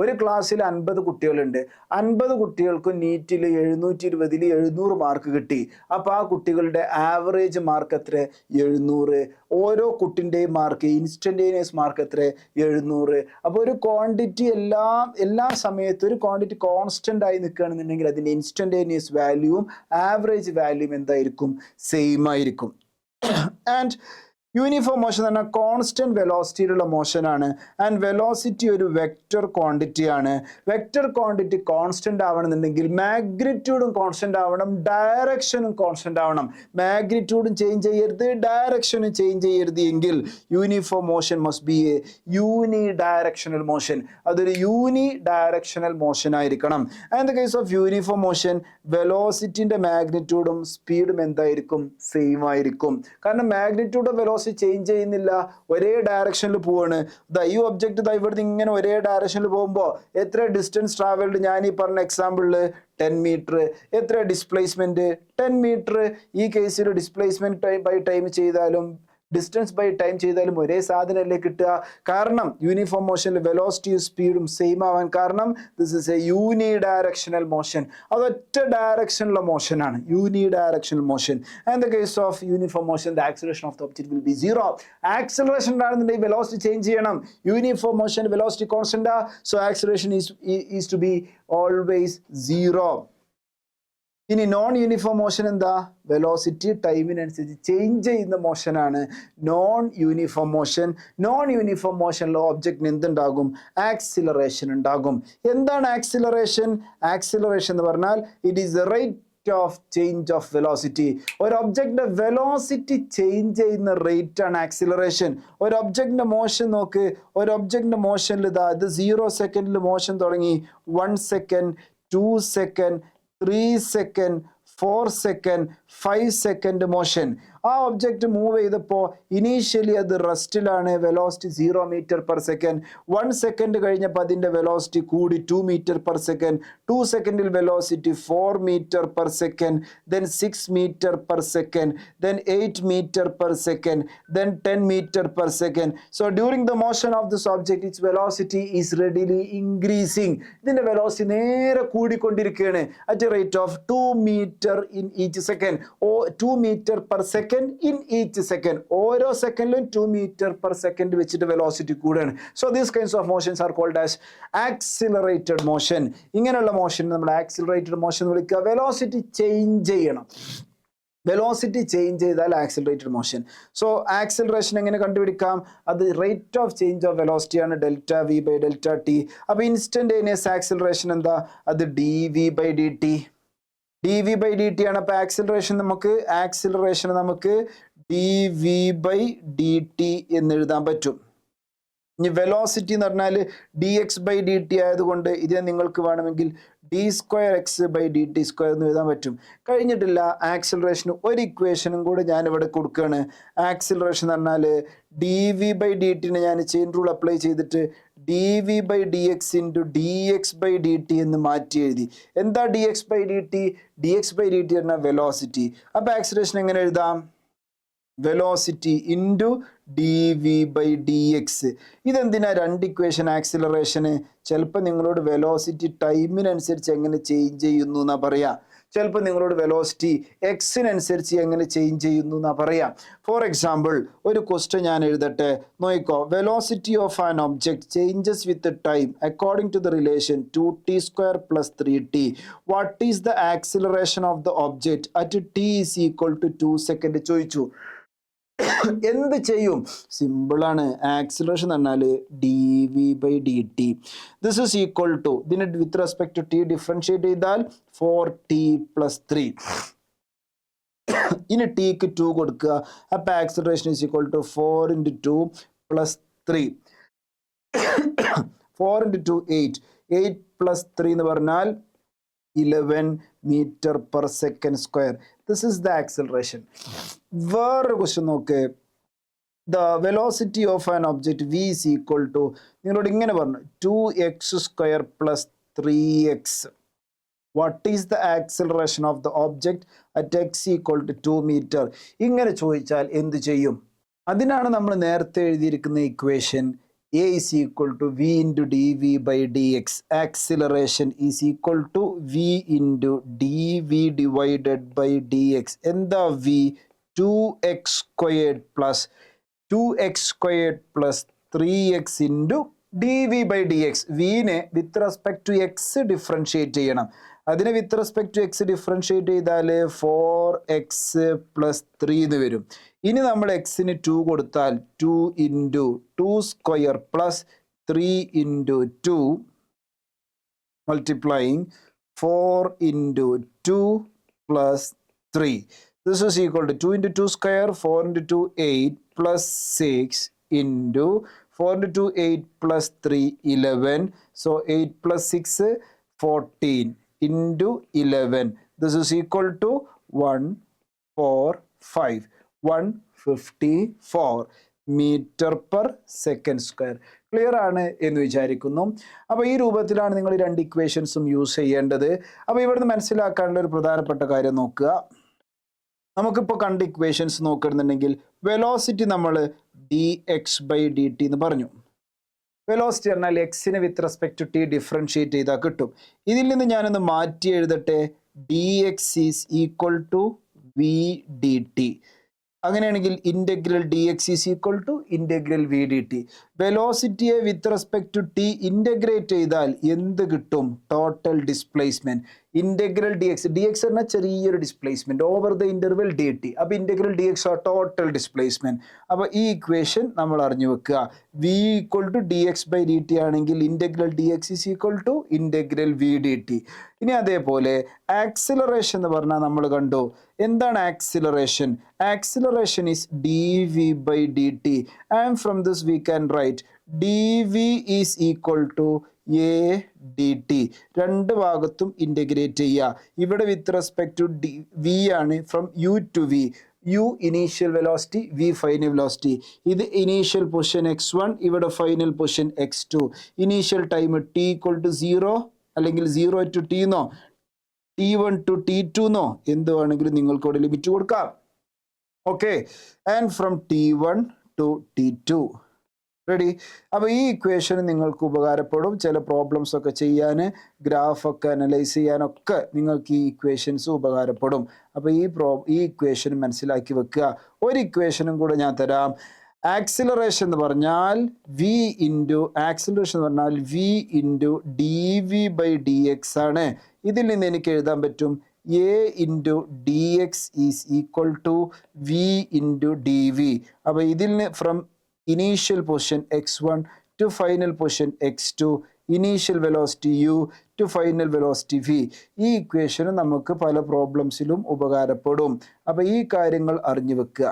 ഒരു ക്ലാസ്സിൽ 50 കുട്ടികളുണ്ട്. 50 കുട്ടികൾക്കും നീറ്റിൽ 720 700 മാർക്ക് കിട്ടി. അപ്പോൾ ആ കുട്ടികളുടെ ആവറേജ് മാർക്ക് എത്ര? 700. ഓരോ കുട്ടിൻ്റെയും മാർക്ക്, ഇൻസ്റ്റന്റേനിയസ് മാർക്ക് എത്ര? 700. അപ്പോൾ ഒരു ക്വാണ്ടിറ്റി എല്ലാ സമയത്തും ഒരു ക്വാണ്ടിറ്റി കോൺസ്റ്റന്റ് ആയി നിൽക്കുകയാണെന്നുണ്ടെങ്കിൽ അതിൻ്റെ ഇൻസ്റ്റന്റേനിയസ് വാല്യൂവും ആവറേജ് വാല്യൂവും എന്തായിരിക്കും? സെയിം ആയിരിക്കും. ആൻഡ് യൂണിഫോം മോഷൻ എന്ന് പറഞ്ഞാൽ കോൺസ്റ്റന്റ് വെലോസിറ്റിയിലുള്ള മോഷനാണ്. ആൻഡ് വെലോസിറ്റി ഒരു വെക്റ്റർ ക്വാണ്ടിറ്റി ആണ്. വെക്റ്റർ ക്വാണ്ടിറ്റി കോൺസ്റ്റന്റ് ആവണമെന്നുണ്ടെങ്കിൽ മാഗ്നിറ്റ്യൂഡും കോൺസ്റ്റന്റ് ആവണം, ഡയറക്ഷനും കോൺസ്റ്റന്റ് ആവണം. മാഗ്നിറ്റ്യൂഡും ചേഞ്ച് ചെയ്യരുത്, ഡയറക്ഷനും ചേഞ്ച് ചെയ്യരുത് എങ്കിൽ uniform motion must be a unidirectional motion. അതൊരു യൂണി ഡയറക്ഷണൽ മോഷൻ ആയിരിക്കണം. And the case of uniform motion, വെലോസിറ്റിന്റെ മാഗ്നിറ്റ്യൂഡും സ്പീഡും എന്തായിരിക്കും? സെയിം ആയിരിക്കും. കാരണം മാഗ്നിറ്റ്യൂഡ് വെലോസിറ്റി ചേഞ്ച് ചെയ്യുന്നില്ല, ഒരേ ഡയറക്ഷനിൽ പോവാണ്. ഈ ഒബ്ജക്റ്റ് ഇവിടുന്ന് ഇങ്ങനെ ഒരേ ഡയറക്ഷനിൽ പോകുമ്പോൾ എത്ര ഡിസ്റ്റൻസ് ട്രാവൽഡ്? ഞാൻ ഈ പറഞ്ഞ എക്സാമ്പിളിൽ 10 മീറ്റർ. എത്ര ഡിസ്പ്ലേസ്മെന്റ്? 10 മീറ്റർ. ഈ കേസിൽ ഡിസ്പ്ലേസ്മെന്റ് ബൈ ടൈം ചെയ്താലും ഡിസ്റ്റൻസ് ബൈ ടൈം ചെയ്താലും ഒരേ സാധനമല്ലേ കിട്ടുക. കാരണം യൂണിഫോം മോഷനിൽ വെലോസിറ്റിയും സ്പീഡും സെയിം ആവാൻ കാരണം this is a unidirectional motion. അതൊറ്റ ഡയറക്ഷനിലുള്ള മോഷനാണ് unidirectional motion. And the case of uniform motion, the acceleration of the object will be 0. Acceleration ഉണ്ടാകുന്നുണ്ടെങ്കിൽ വെലോസിറ്റി ചേഞ്ച് ചെയ്യണം. Uniform motion velocity constant, so acceleration is to be always 0. ഇനി non uniform motion എന്താ? Velocity ടൈമിനനുസരിച്ച് change ചെയ്യുന്ന മോഷനാണ് non uniform motion. Non uniform മോഷനിൽ ഒബ്ജക്റ്റിന് എന്തുണ്ടാകും? ആക്സിലറേഷൻ ഉണ്ടാകും. എന്താണ് ആക്സിലറേഷൻ? ആക്സിലറേഷൻ എന്ന് പറഞ്ഞാൽ it is the rate of change of velocity. ഒരു ഒബ്ജക്റ്റിന്റെ വെലോസിറ്റി ചേഞ്ച് ചെയ്യുന്ന റേറ്റ് ആണ് ആക്സിലറേഷൻ. ഒരു ഒബ്ജക്റ്റിന്റെ മോഷൻ നോക്ക്. ഒരു ഒബ്ജക്റ്റിന്റെ മോഷനിൽ ഇത് 0 സെക്കൻഡിൽ മോഷൻ തുടങ്ങി, 1 second, 2 second, 3 second, 4 second, 5 second motion. ആ ഒബ്ജക്റ്റ് മൂവ് ചെയ്തപ്പോൾ ഇനീഷ്യലി അത് റെസ്റ്റിലാണ്, velocity 0 metre per second. 1 second കഴിഞ്ഞപ്പോൾ അതിൻ്റെ വെലോസിറ്റി കൂടി 2 മീറ്റർ പെർ സെക്കൻഡ്. 2 സെക്കൻഡിൽ velocity 4 metre per second, then 6 metre per second, then 8 metre per second, then 10 metre per second. So during the motion of this object its velocity is readily increasing. ഇതിൻ്റെ velocity നേരെ കൂടിക്കൊണ്ടിരിക്കുകയാണ് at a rate of 2 metre in each second. 2 metre per second in each second. ഓരോ സെക്കൻഡിലും 2 metre per second വെച്ചിട്ട് velocity കൂടുകയാണ്. So these kinds of motions R called as accelerated motion. ഇങ്ങനെയുള്ള motion നമ്മൾ accelerated motion എന്ന് വിളിക്കുക. Velocity change ചെയ്യണം. Velocity change ചെയ്താൽ ആക്സിലറേറ്റഡ് മോഷൻ. സോ ആക്സിലറേഷൻ എങ്ങനെ കണ്ടുപിടിക്കാം? അത് rate of change of velocity ആണ്, delta v by delta t. അപ്പോൾ ഇൻസ്റ്റന്റേനിയസ് ആക്സിലറേഷൻ എന്താ? അത് d V by D T. D V by D t ആണ്. അപ്പോൾ ആക്സിലറേഷൻ നമുക്ക് d V by D T എന്ന് എഴുതാൻ പറ്റും. ഇനി വെലോസിറ്റി എന്ന് പറഞ്ഞാൽ d X by D T ആയതുകൊണ്ട് ഇതിനെ നിങ്ങൾക്ക് വേണമെങ്കിൽ D square X by D T square എന്ന് എഴുതാൻ പറ്റും. കഴിഞ്ഞിട്ടില്ല. ആക്സിലറേഷന് ഒരു ഇക്വേഷനും കൂടെ ഞാനിവിടെ കൊടുക്കുകയാണ്. ആക്സിലറേഷൻ എന്ന് പറഞ്ഞാൽ ഡി വി ബൈ ഡി ടിനെ ഞാൻ ചെയിൻ റൂൾ അപ്ലൈ ചെയ്തിട്ട് D V by D X into D X by D T എന്ന് മാറ്റി എഴുതി. എന്താ D X by D T? D X by D T പറഞ്ഞാൽ വെലോസിറ്റി. അപ്പോൾ ആക്സിലറേഷൻ എങ്ങനെ എഴുതാം? Velocity into D V by D X. ഇതെന്തിനാ രണ്ട് ഇക്വേഷൻ ആക്സിലറേഷന്? ചിലപ്പോൾ നിങ്ങളോട് വെലോസിറ്റി ടൈമിനനുസരിച്ച് എങ്ങനെ ചേഞ്ച് ചെയ്യുന്നു എന്നാ പറയാ. ചിലപ്പോൾ നിങ്ങളോട് വെലോസിറ്റി എക്സിനനുസരിച്ച് എങ്ങനെ ചേഞ്ച് ചെയ്യുന്നു എന്നാ പറയാം. ഫോർ എക്സാമ്പിൾ ഒരു ക്വസ്റ്റ്യൻ ഞാൻ എഴുതട്ടെ, നോക്കിക്കോ. Velocity of an object changes with time according to the relation 2t² + 3t. What is the acceleration of the object at t = 2 second ചോദിച്ചു. എന്ത് ചെയ്യും? സിമ്പിളാണ്. ആക്സിലറേഷൻ എന്ന് പറഞ്ഞാൽ D V by D t. This is equal to, ഇതിനെ with respect to t differentiate ചെയ്താൽ 4t + 3. ഇനി tick 2 കൊടുക്കുക. അപ്പോൾ ആക്സിലറേഷൻ ഈസ് ഈക്വൽ ടു 4 × 2 + 3. 4 × 2 8. 8 + 3 എന്ന് പറഞ്ഞാൽ 11 m/s². This is the acceleration. വേറൊരു ക്വസ്റ്റ്യൻ നോക്ക്. The velocity of an object v is equal to, നിങ്ങളോട് ഇങ്ങനെ പറഞ്ഞു 2x² + 3x. What is the acceleration of the object at x = 2 metre. ഇങ്ങനെ ചോദിച്ചാൽ എന്ത് ചെയ്യും? അതിനാണ് നമ്മൾ നേരത്തെ എഴുതിയിരിക്കുന്ന equation A is equal to v into dv by dx. Acceleration is equal to v into dv divided by dx. എന്താ v? 2x² plus 3x into dv by dx. vനെ with respect to x differentiate ചെയ്യണം. അതിനെ with respect to x differentiate ചെയ്താൽ 4x + 3 എന്ന് വരും. ഇനി നമ്മൾ എക്സിന് 2 കൊടുത്താൽ 2 × 2² + 3 × 2 multiplying 4 × 2 + 3. This is equal to 2 × 2², 4 × 2 8 + 6 into 4 × 2 8 + 3 11. So 8 + 6 14 into 11. This is equal to 145. 154 m/s². Clear ആണ് എന്ന് വിചാരിക്കുന്നു. അപ്പോൾ ഈ രൂപത്തിലാണ് നിങ്ങൾ ഈ രണ്ട് ഇക്വേഷൻസും യൂസ് ചെയ്യേണ്ടത്. അപ്പോൾ ഇവിടുന്ന് മനസ്സിലാക്കാനുള്ള ഒരു പ്രധാനപ്പെട്ട കാര്യം നോക്കുക. നമുക്കിപ്പോൾ കണ്ട ഇക്വേഷൻസ് നോക്കുകയാണെന്നുണ്ടെങ്കിൽ വെലോസിറ്റി നമ്മൾ dx/dt എന്ന് പറഞ്ഞു. വെലോസിറ്റി പറഞ്ഞാൽ എക്സിനെ with respect to t differentiate ചെയ്താൽ കിട്ടും. ഇതിൽ നിന്ന് ഞാനൊന്ന് മാറ്റി എഴുതട്ടെ. dx is equal to v dt. അങ്ങനെയാണെങ്കിൽ integral dx is equal to integral v dt. വെലോസിറ്റിയെ with respect to t integrate ചെയ്താൽ എന്ത് കിട്ടും? Total displacement. ഇൻ്റഗ്രൽ dx പറഞ്ഞാൽ ചെറിയൊരു displacement over the interval dt. അപ്പോൾ ഇൻ്റഗ്രൽ dx ആ ടോട്ടൽ ഡിസ്പ്ലേസ്മെൻറ്റ്. അപ്പോൾ ഈ ഇക്വേഷൻ നമ്മൾ അറിഞ്ഞു വെക്കുക. v = dx/dt ആണെങ്കിൽ integral dx is equal to integral v dt. ഇനി അതേപോലെ ആക്സിലറേഷൻ എന്ന് പറഞ്ഞാൽ നമ്മൾ കണ്ടു. എന്താണ് acceleration? Acceleration is dv/dt. And from this we can write dv is equal to a dt. രണ്ട് ഭാഗത്തും ഇൻ്റഗ്രേറ്റ് ചെയ്യുക. ഇവിടെ വിത്ത് റെസ്പെക്ട് ടു v ആണ്, from u to v. u initial velocity, v final velocity. ഇത് initial position x1, ഇവിടെ final position x2. Initial time t = 0 അല്ലെങ്കിൽ 0 to t എന്നോ t1 to t2 എന്നോ എന്ത് വേണമെങ്കിലും നിങ്ങൾക്ക് ഇവിടെ ലിമിറ്റ് കൊടുക്കാം. Okay. And from t1 to t2. Ready? അപ്പോൾ ഈ ഇക്വേഷൻ നിങ്ങൾക്ക് ഉപകാരപ്പെടും. ചില പ്രോബ്ലംസ് ഒക്കെ ചെയ്യാൻ, ഗ്രാഫൊക്കെ അനലൈസ് ചെയ്യാനൊക്കെ നിങ്ങൾക്ക് ഈ ഇക്വേഷൻസ് ഉപകാരപ്പെടും. അപ്പോൾ ഈ ഇക്വേഷൻ മനസ്സിലാക്കി വെക്കുക. ഒരു ഇക്വേഷനും കൂടെ ഞാൻ തരാം. ആക്സിലറേഷൻ എന്ന് പറഞ്ഞാൽ ആക്സിലറേഷൻ എന്ന് പറഞ്ഞാൽ v × dv/dx ആണ്. ഇതിൽ നിന്ന് എനിക്ക് എഴുതാൻ പറ്റും a × dx is equal to v × dv. അപ്പോൾ ഇതിൽ നിന്ന് from initial position x1 to final position x2, initial velocity u to final velocity v. ഈ ഇക്വേഷൻ നമുക്ക് പല പ്രോബ്ലംസിലും ഉപകാരപ്പെടും. അപ്പോൾ ഈ കാര്യങ്ങൾ അറിഞ്ഞു വെക്കുക.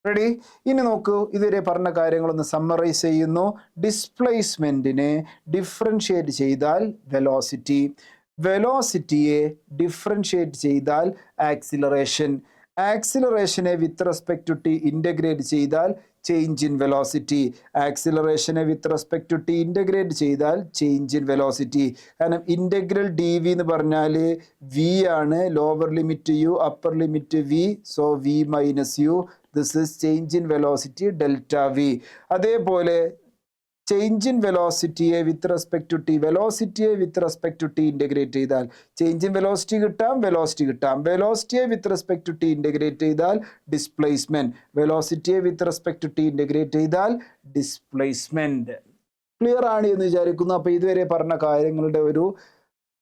റെഡി? ഇനി നോക്കൂ, ഇതുവരെ പറഞ്ഞ കാര്യങ്ങളൊന്ന് സമ്മറൈസ് ചെയ്യുന്നു. ഡിസ്പ്ലേസ്മെന്റിനെ ഡിഫറൻഷിയേറ്റ് ചെയ്താൽ വെലോസിറ്റി, വെലോസിറ്റിയെ ഡിഫറൻഷിയേറ്റ് ചെയ്താൽ ആക്സിലറേഷൻ, ആക്സിലറേഷനെ with respect to t integrate ചെയ്താൽ ചേഞ്ച് ഇൻ വെലോസിറ്റി, ആക്സിലറേഷനെ with respect to t integrate ചെയ്താൽ ചേഞ്ച് ഇൻ വെലോസിറ്റി. കാരണം ഇൻ്റഗ്രൽ ഡി വി എന്ന് പറഞ്ഞാൽ വി ആണ്, lower limit u upper limit v, so v minus u, this is change in velocity delta v. അതേപോലെ change in വെലോസിറ്റിയെ with respect to t, വെലോസിറ്റിയെ with respect to t integrate ചെയ്താൽ change in velocity കിട്ടാം, velocity കിട്ടാം. വെലോസിറ്റിയെ with respect to t integrate ചെയ്താൽ displacement, വെലോസിറ്റിയെ with respect to t integrate ചെയ്താൽ ഡിസ്പ്ലേസ്മെന്റ്. ക്ലിയർ ആണ് എന്ന് വിചാരിക്കുന്നു. അപ്പോൾ ഇതുവരെ പറഞ്ഞ കാര്യങ്ങളുടെ ഒരു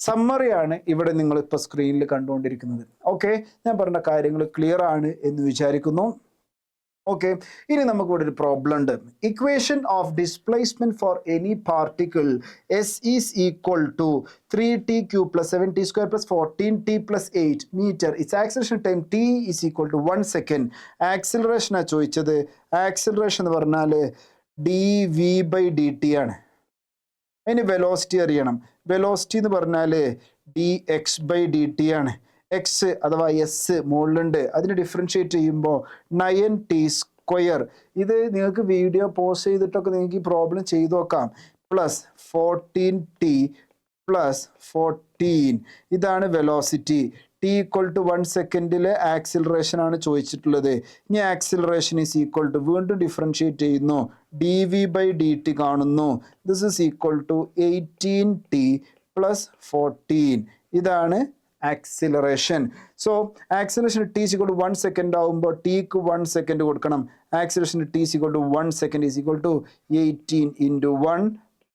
സമ്മറിയാണ് ഇവിടെ നിങ്ങൾ ഇപ്പോൾ സ്ക്രീനിൽ കണ്ടുകൊണ്ടിരിക്കുന്നത്. ഓക്കെ, ഞാൻ പറഞ്ഞ കാര്യങ്ങൾ ക്ലിയർ ആണ് എന്ന് വിചാരിക്കുന്നു. ഓക്കെ, ഇനി നമുക്ക് ഇവിടെ ഒരു പ്രോബ്ലം ഉണ്ട്. Equation of displacement for any particle s is equal to 3t³ + 7t² + 14t + 8 metre. Its acceleration time t is equal to 1 second. ആക്സിലറേഷനാണ് ചോദിച്ചത്. ആക്സിലറേഷൻ എന്ന് പറഞ്ഞാൽ dv/dt ആണ്. അതിന് വെലോസിറ്റി അറിയണം. വെലോസിറ്റി എന്ന് പറഞ്ഞാൽ dx/dt ആണ്. എക്സ് അഥവാ എസ് മുകളിലുണ്ട്, അതിന് ഡിഫറൻഷിയേറ്റ് ചെയ്യുമ്പോൾ 9t². ഇത് നിങ്ങൾക്ക് വീഡിയോ പോസ് ചെയ്തിട്ടൊക്കെ നിങ്ങൾക്ക് ഈ പ്രോബ്ലം ചെയ്തു നോക്കാം. പ്ലസ് 14t + 14, ഇതാണ് വെലോസിറ്റി. t = 1 സെക്കൻഡിലെ ആക്സിലറേഷൻ ആണ് ചോദിച്ചിട്ടുള്ളത്. ഇനി ആക്സിലറേഷൻ ഈസ് ഈക്വൽ ടു, വീണ്ടും ഡിഫറൻഷിയേറ്റ് ചെയ്യുന്നു, dv/dt കാണുന്നു. This is equal to 18t + 14, ഇതാണ് acceleration. So acceleration t = 1 second ആവുമ്പോൾ tക്ക് 1 സെക്കൻഡ് കൊടുക്കണം. Acceleration t = 1 second is equal to 18 × 1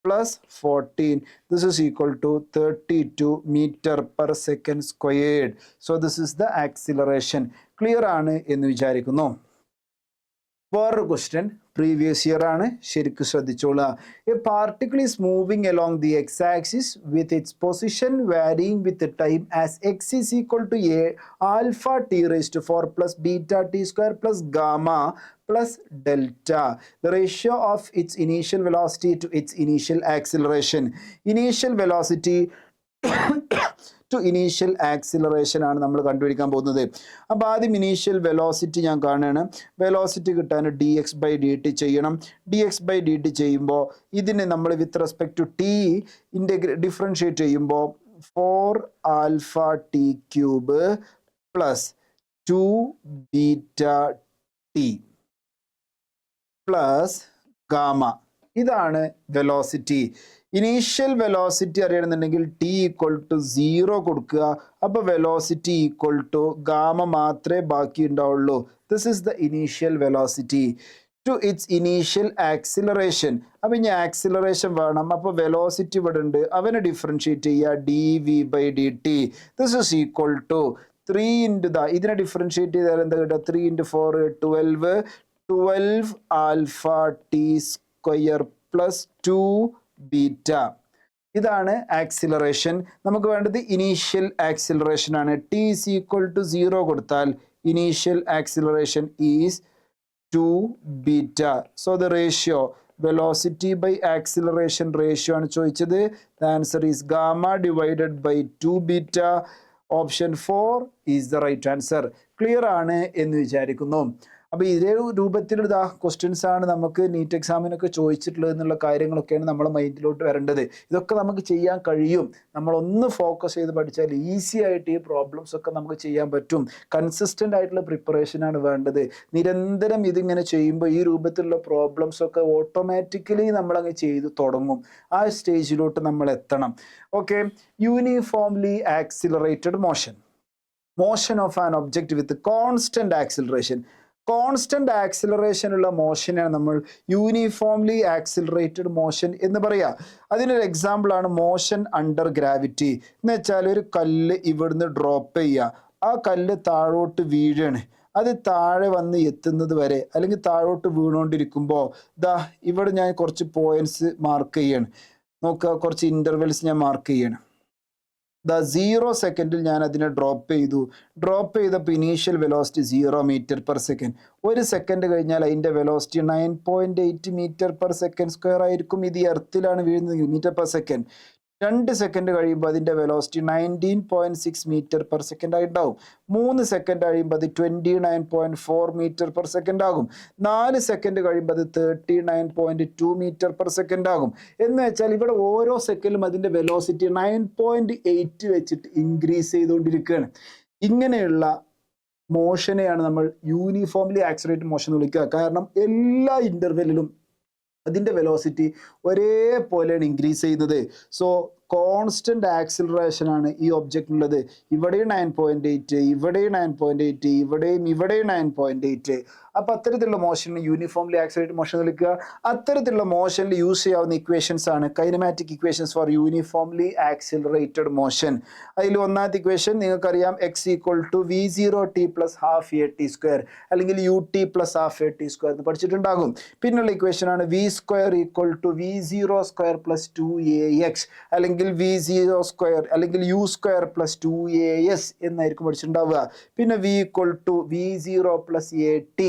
+ 14. This is equal to 32 m/s². So this is the acceleration. Clear ആണ് എന്ന് വിചാരിക്കുന്നു. വേറൊരു ക്വസ്റ്റ്യൻ പ്രീവിയസ് ഇയർ ആണ്, ശരിക്കും ശ്രദ്ധിച്ചോളുക. A particle is moving along the x axis with its position varying with time as x is equal to a α t⁴ + βt² + gamma plus delta. The ratio of its initial velocity to its initial acceleration. Initial velocity to initial acceleration ആണ് നമ്മൾ കണ്ടുപിടിക്കാൻ പോകുന്നത്. അപ്പോൾ ആദ്യം initial velocity ഞാൻ കാണുകയാണ്. Velocity കിട്ടാൻ dx/dt ചെയ്യണം. dx/dt ചെയ്യുമ്പോൾ ഇതിനെ നമ്മൾ with respect to t differentiate ചെയ്യുമ്പോൾ 4α t³ + 2βt പ്ലസ് ഗാമ, ഇതാണ് വെലോസിറ്റി. ഇനീഷ്യൽ വെലോസിറ്റി അറിയണമെന്നുണ്ടെങ്കിൽ t = 0 കൊടുക്കുക. അപ്പോൾ വെലോസിറ്റി = ഗാമ മാത്രമേ ബാക്കി ഉണ്ടാവുള്ളൂ. This is the initial velocity to its initial acceleration. അപ്പം ഇനി ആക്സിലറേഷൻ വേണം. അപ്പോൾ വെലോസിറ്റി ഇവിടെ ഉണ്ട്, അവനെ ഡിഫറൻഷിയേറ്റ് ചെയ്യുക, dv/dt. This is equal to 3 × ഇതിനെ ഡിഫറൻഷിയേറ്റ് ചെയ്താൽ എന്താ കിട്ടുക? 3 × 4 12 α t² + 2β. ഇതാണ് ആക്സിലറേഷൻ. നമുക്ക് വേണ്ടത് ഇനീഷ്യൽ ആക്സിലറേഷൻ ആണ്. t = 0 കൊടുത്താൽ initial acceleration is 2β. So the ratio velocity by acceleration ratio ആണ് ചോദിച്ചത്. The answer is gamma / 2β. Option 4 is the right answer. Clear ആണ് എന്ന് വിചാരിക്കുന്നു. അപ്പോൾ ഇതേ രൂപത്തിലുള്ള ക്വസ്റ്റ്യൻസ് ആണ് നമുക്ക് നീറ്റ് എക്സാമിനൊക്കെ ചോദിച്ചിട്ടുള്ളത് എന്നുള്ള കാര്യങ്ങളൊക്കെയാണ് നമ്മുടെ മൈൻഡിലോട്ട് വരേണ്ടത്. ഇതൊക്കെ നമുക്ക് ചെയ്യാൻ കഴിയും. നമ്മളൊന്ന് ഫോക്കസ് ചെയ്ത് പഠിച്ചാൽ ഈസി ആയിട്ട് ഈ പ്രോബ്ലംസ് ഒക്കെ നമുക്ക് ചെയ്യാൻ പറ്റും. കൺസിസ്റ്റൻ്റ് ആയിട്ടുള്ള പ്രിപ്പറേഷനാണ് വേണ്ടത്. നിരന്തരം ഇതിങ്ങനെ ചെയ്യുമ്പോൾ ഈ രൂപത്തിലുള്ള പ്രോബ്ലംസ് ഒക്കെ ഓട്ടോമാറ്റിക്കലി നമ്മളങ്ങ് ചെയ്തു തുടങ്ങും. ആ സ്റ്റേജിലോട്ട് നമ്മൾ എത്തണം. Okay, uniformly accelerated motion. Motion of an object with constant acceleration. Constant acceleration ഉള്ള മോഷനാണ് നമ്മൾ യൂണിഫോംലി ആക്സിലറേറ്റഡ് മോഷൻ എന്ന് പറയുക. അതിനൊരു എക്സാമ്പിൾ ആണ് മോഷൻ അണ്ടർ ഗ്രാവിറ്റി. എന്ന് വെച്ചാൽ ഒരു കല്ല് ഇവിടുന്ന് ഡ്രോപ്പ് ചെയ്യുക, ആ കല്ല് താഴോട്ട് വീഴാണ്. അത് താഴെ വന്ന് എത്തുന്നത് വരെ അല്ലെങ്കിൽ താഴോട്ട് വീണുകൊണ്ടിരിക്കുമ്പോൾ ദാ ഇവിടെ ഞാൻ കുറച്ച് പോയിന്റ്സ് മാർക്ക് ചെയ്യാണ്. നോക്കുക, കുറച്ച് ഇൻ്റർവെൽസ് ഞാൻ മാർക്ക് ചെയ്യാണ്. 0 സെക്കൻഡിൽ ഞാൻ അതിനെ ഡ്രോപ്പ് ചെയ്തപ്പോൾ initial velocity 0 metre per second. 1 second കഴിഞ്ഞാൽ അതിൻ്റെ velocity 9.8 metre per second square ആയിരിക്കും. ഇത് എർത്തിലാണ് വീഴുന്നത്, മീറ്റർ പെർ സെക്കൻഡ്. 2 സെക്കൻഡ് കഴിയുമ്പോൾ അതിൻ്റെ വെലോസിറ്റി 19.6 മീറ്റർ പെർ സെക്കൻഡ് ആയിട്ടുണ്ടാവും. 3 സെക്കൻഡ് കഴിയുമ്പോൾ അത് 29.4 മീറ്റർ പെർ സെക്കൻഡ് ആകും. 4 സെക്കൻഡ് കഴിയുമ്പോൾ അത് 39.2 മീറ്റർ പെർ സെക്കൻഡ് ആകും. എന്ന് വെച്ചാൽ ഇവിടെ ഓരോ സെക്കൻഡിലും അതിൻ്റെ വെലോസിറ്റി 9.8 വെച്ചിട്ട് ഇൻക്രീസ് ചെയ്തുകൊണ്ടിരിക്കുകയാണ്. ഇങ്ങനെയുള്ള മോഷനെയാണ് നമ്മൾ യൂണിഫോംലി ആക്സിലറേറ്റഡ് മോഷൻ എന്ന് വിളിക്കുക. കാരണം എല്ലാ ഇൻ്റർവെല്ലിലും അതിൻ്റെ വെലോസിറ്റി ഒരേപോലെയാണ് ഇൻക്രീസ് ചെയ്യുന്നത്. സോ കോൺസ്റ്റന്റ് ആക്സിലറേഷൻ ആണ് ഈ ഒബ്ജക്റ്റിനുള്ളത്. ഇവിടെയും 9.8, ഇവിടെയും 9.8, ഇവിടെയും 9.8. അപ്പോൾ അത്തരത്തിലുള്ള മോഷൻ യൂണിഫോംലി ആക്സിലറേറ്റഡ് മോഷൻ വിളിക്കുക. അത്തരത്തിലുള്ള മോഷനിൽ യൂസ് ചെയ്യാവുന്ന ഇക്വേഷൻസ് ആണ് kinematic equations four uniformly accelerated motion. അതിൽ ഒന്നാമത്തെ ഇക്വേഷൻ നിങ്ങൾക്കറിയാം, x = v0t + ½ at², അല്ലെങ്കിൽ ut + ½ at² എന്ന് പഠിച്ചിട്ടുണ്ടാകും. പിന്നുള്ള ഇക്വേഷൻ ആണ് v² = v0² + 2ax, അല്ലെങ്കിൽ v0² അല്ലെങ്കിൽ u² + 2as എന്നായിരിക്കും പഠിച്ചിട്ടുണ്ടാവുക. പിന്നെ v = v0 + at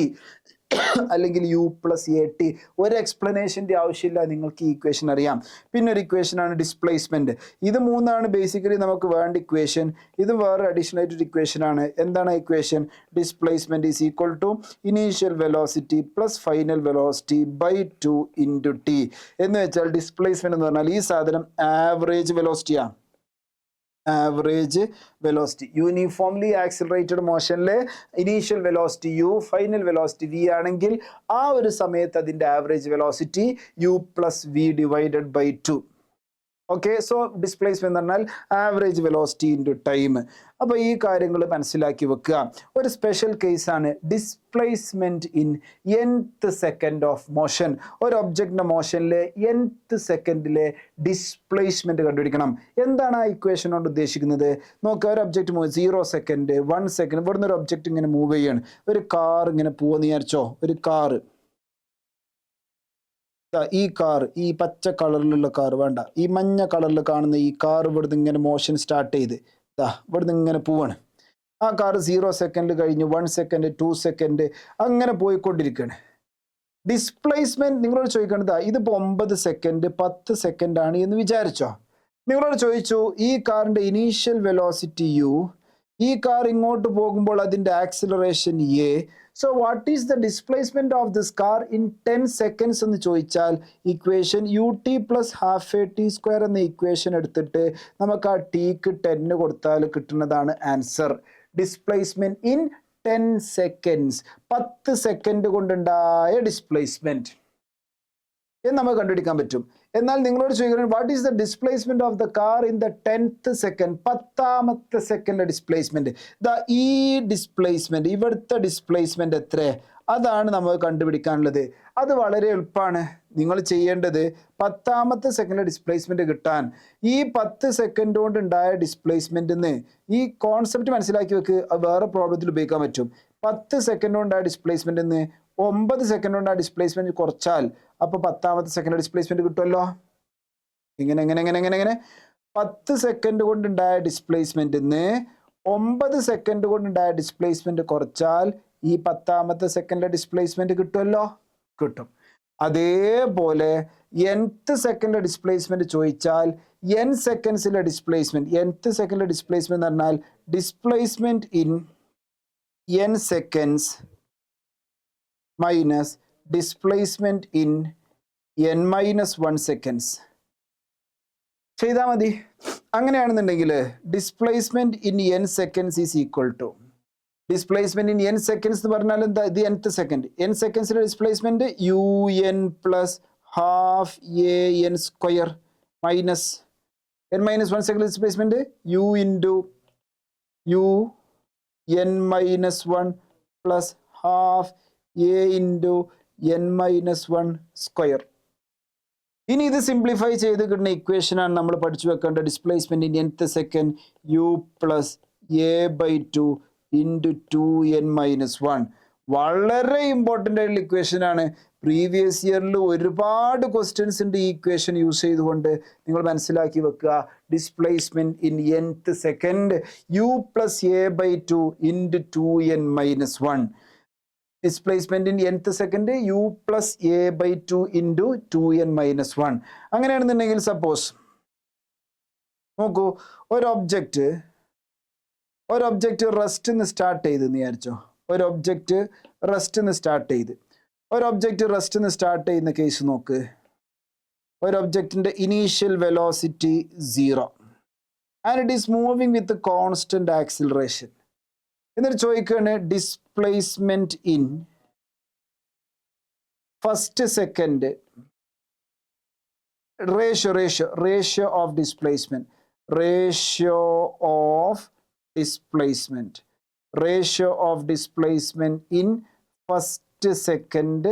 അല്ലെങ്കിൽ u + at. ഒരു എക്സ്പ്ലനേഷൻ്റെ ആവശ്യമില്ല, നിങ്ങൾക്ക് ഈ ഇക്വേഷൻ അറിയാം. പിന്നെ ഒരു ഇക്വേഷൻ ആണ് ഡിസ്പ്ലേസ്മെന്റ്. ഇത് മൂന്നാണ് ബേസിക്കലി നമുക്ക് വേണ്ട ഇക്വേഷൻ. ഇത് വേറെ അഡീഷണൽ ആയിട്ടൊരു ഇക്വേഷൻ ആണ്. എന്താണ് equation? Displacement is equal to initial velocity plus final velocity by 2 × t. എന്ന് വെച്ചാൽ ഡിസ്പ്ലേസ്മെന്റ് എന്ന് പറഞ്ഞാൽ ഈ സാധനം ആവറേജ് വെലോസിറ്റിയാണ്. ആവറേജ് വെലോസിറ്റി യൂണിഫോംലി ആക്സിലറേറ്റഡ് മോഷനിലെ initial velocity u, final velocity v ആണെങ്കിൽ ആ ഒരു സമയത്ത് അതിൻ്റെ average velocity u + v / 2. Okay, so displacement എന്ന് പറഞ്ഞാൽ ആവറേജ് വെലോസിറ്റി ഇൻറ്റു ടൈം. അപ്പോൾ ഈ കാര്യങ്ങൾ മനസ്സിലാക്കി വെക്കുക. ഒരു സ്പെഷ്യൽ കേസാണ് displacement in nth second of motion. ഒരു ഒബ്ജക്റ്റിന്റെ മോഷനിലെ nth സെക്കൻഡിലെ ഡിസ്പ്ലേസ്മെന്റ് കണ്ടുപിടിക്കണം. എന്താണ് ആ ഇക്വേഷൻ കൊണ്ട് ഉദ്ദേശിക്കുന്നത്? നോക്കുക, ഒരു ഒബ്ജക്റ്റ് 0 സെക്കൻഡ്, 1 സെക്കൻഡ്, ഇവിടുന്ന് ഒരു ഒബ്ജക്റ്റ് ഇങ്ങനെ മൂവ് ചെയ്യാണ്. ഒരു കാർ ഇങ്ങനെ പോവെന്ന് വിചാരിച്ചോ. ഒരു കാറ്, ഈ കാർ, ഈ പച്ച കളറിലുള്ള കാർ വേണ്ട, ഈ മഞ്ഞ കളറിൽ കാണുന്ന ഈ കാർ ഇവിടുന്ന് ഇങ്ങനെ മോഷൻ സ്റ്റാർട്ട് ചെയ്ത് ഇവിടുന്ന് ഇങ്ങനെ പോവാണ്. ആ കാർ 0 സെക്കൻഡ് കഴിഞ്ഞ് 1 സെക്കൻഡ്, 2 സെക്കൻഡ് അങ്ങനെ പോയിക്കൊണ്ടിരിക്കുകയാണ്. ഡിസ്പ്ലേസ്മെന്റ് നിങ്ങളോട് ചോദിക്കേണ്ടത്, ഇതിപ്പോൾ 9 സെക്കൻഡ് 10 സെക്കൻഡ് ആണ് എന്ന് വിചാരിച്ചോ. നിങ്ങളോട് ചോദിച്ചു ഈ കാറിന്റെ ഇനീഷ്യൽ വെലോസിറ്റി u, ഈ കാർ ഇങ്ങോട്ട് പോകുമ്പോൾ അതിൻ്റെ acceleration a. So what is the displacement of this car in 10 seconds എന്ന് ചോദിച്ചാൽ ഇക്വേഷൻ ut + ½ at² എന്ന ഇക്വേഷൻ എടുത്തിട്ട് നമുക്ക് ആ tക്ക് 10 കൊടുത്താൽ കിട്ടുന്നതാണ് answer. Displacement in 10 seconds, 10 second കൊണ്ടുണ്ടായ ഡിസ്പ്ലേസ്മെന്റ് എന്ന് നമുക്ക് കണ്ടുപിടിക്കാൻ പറ്റും. എന്നാൽ നിങ്ങളോട് ചോദിക്കുന്നത് what is the displacement of the car in the 10th second, 10ാമത്തെ സെക്കൻഡ് ഡിസ്പ്ലേസ്മെന്റ്. ഈ ഡിസ്പ്ലേസ്മെന്റ്, ഇവിടുത്തെ ഡിസ്പ്ലേസ്മെന്റ് എത്ര, അതാണ് നമുക്ക് കണ്ടുപിടിക്കാനുള്ളത്. അത് വളരെ എളുപ്പമാണ്. നിങ്ങൾ ചെയ്യേണ്ടത് 10ാമത്തെ സെക്കൻഡ് ഡിസ്പ്ലേസ്മെന്റ് കിട്ടാൻ ഈ 10 സെക്കൻഡ് കൊണ്ട് ഉണ്ടായ ഡിസ്പ്ലേസ്മെന്റിന്ന് ഈ കോൺസെപ്റ്റ് മനസ്സിലാക്കി വെക്ക്. വേറെ പ്രോബ്ലത്തിൽ ഉപയോഗിക്കാൻ പറ്റും. 10 സെക്കൻഡ് കൊണ്ടായ ഡിസ്പ്ലേസ്മെന്റിന്ന് 9 സെക്കൻഡ് കൊണ്ട് ആ ഡിസ്പ്ലേസ്മെന്റ് കുറച്ചാൽ അപ്പോൾ 10ാമത്തെ സെക്കൻഡ് ഡിസ്പ്ലേസ്മെന്റ് കിട്ടുമല്ലോ. ഇങ്ങനെ 10 സെക്കൻഡ് കൊണ്ടുണ്ടായ ഡിസ്പ്ലേസ്മെന്റിന്ന് 9 സെക്കൻഡ് കൊണ്ടുണ്ടായ ഡിസ്പ്ലേസ്മെന്റ് കുറച്ചാൽ ഈ 10ാമത്തെ സെക്കൻഡിലെ ഡിസ്പ്ലേസ്മെന്റ് കിട്ടുമല്ലോ. കിട്ടും. അതേപോലെ nth സെക്കൻഡിലെ ഡിസ്പ്ലേസ്മെന്റ് ചോദിച്ചാൽ n സെക്കൻഡ്സിലെ ഡിസ്പ്ലേസ്മെന്റ്, nth സെക്കൻഡിലെ ഡിസ്പ്ലേസ്മെന്റ് എന്ന് പറഞ്ഞാൽ displacement in n seconds minus displacement in n-1 seconds ചെയ്താൽ മതി. അങ്ങനെയാണെന്നുണ്ടെങ്കിൽ displacement in n seconds is equal to displacement in n seconds എന്ന് പറഞ്ഞാൽ എന്താ? ഇത് nth സെക്കൻഡ്, n സെക്കൻഡ്സിലെ displacement un + ½ an² minus n-1 second displacement u × un-1 + ½ a × n-1². ഇനി ഇത് സിംപ്ലിഫൈ ചെയ്ത് കിട്ടുന്ന ഇക്വേഷനാണ് നമ്മൾ പഠിച്ചു വെക്കേണ്ട. Displacement in nth second u + a/2 × 2n-1. വളരെ ഇമ്പോർട്ടൻ്റ് ആയിട്ടുള്ള ഇക്വേഷനാണ്. പ്രീവിയസ് ഇയറിൽ ഒരുപാട് ക്വസ്റ്റ്യൻസ് ഉണ്ട് ഈ ഇക്വേഷൻ യൂസ് ചെയ്തുകൊണ്ട്. നിങ്ങൾ മനസ്സിലാക്കി വെക്കുക. Displacement in nth second u+a/2 into 2n-1. Displacement in nth second u+a/2 into 2n-1. അങ്ങനെയാണെന്നുണ്ടെങ്കിൽ സപ്പോസ് നോക്കൂ, ഒരു ഒബ്ജക്റ്റ് റെസ്റ്റ് സ്റ്റാർട്ട് ചെയ്തെന്ന് വിചാരിച്ചോ. ഒരു ഒബ്ജക്റ്റ് റെസ്റ്റ് സ്റ്റാർട്ട് ചെയ്യുന്ന കേസ് നോക്ക്. ഒരു ഒബ്ജക്റ്റിന്റെ initial velocity 0 and it is moving with constant acceleration. എന്നിട്ട് ചോദിക്കുകയാണ് displacement in first second ratio of displacement in first second,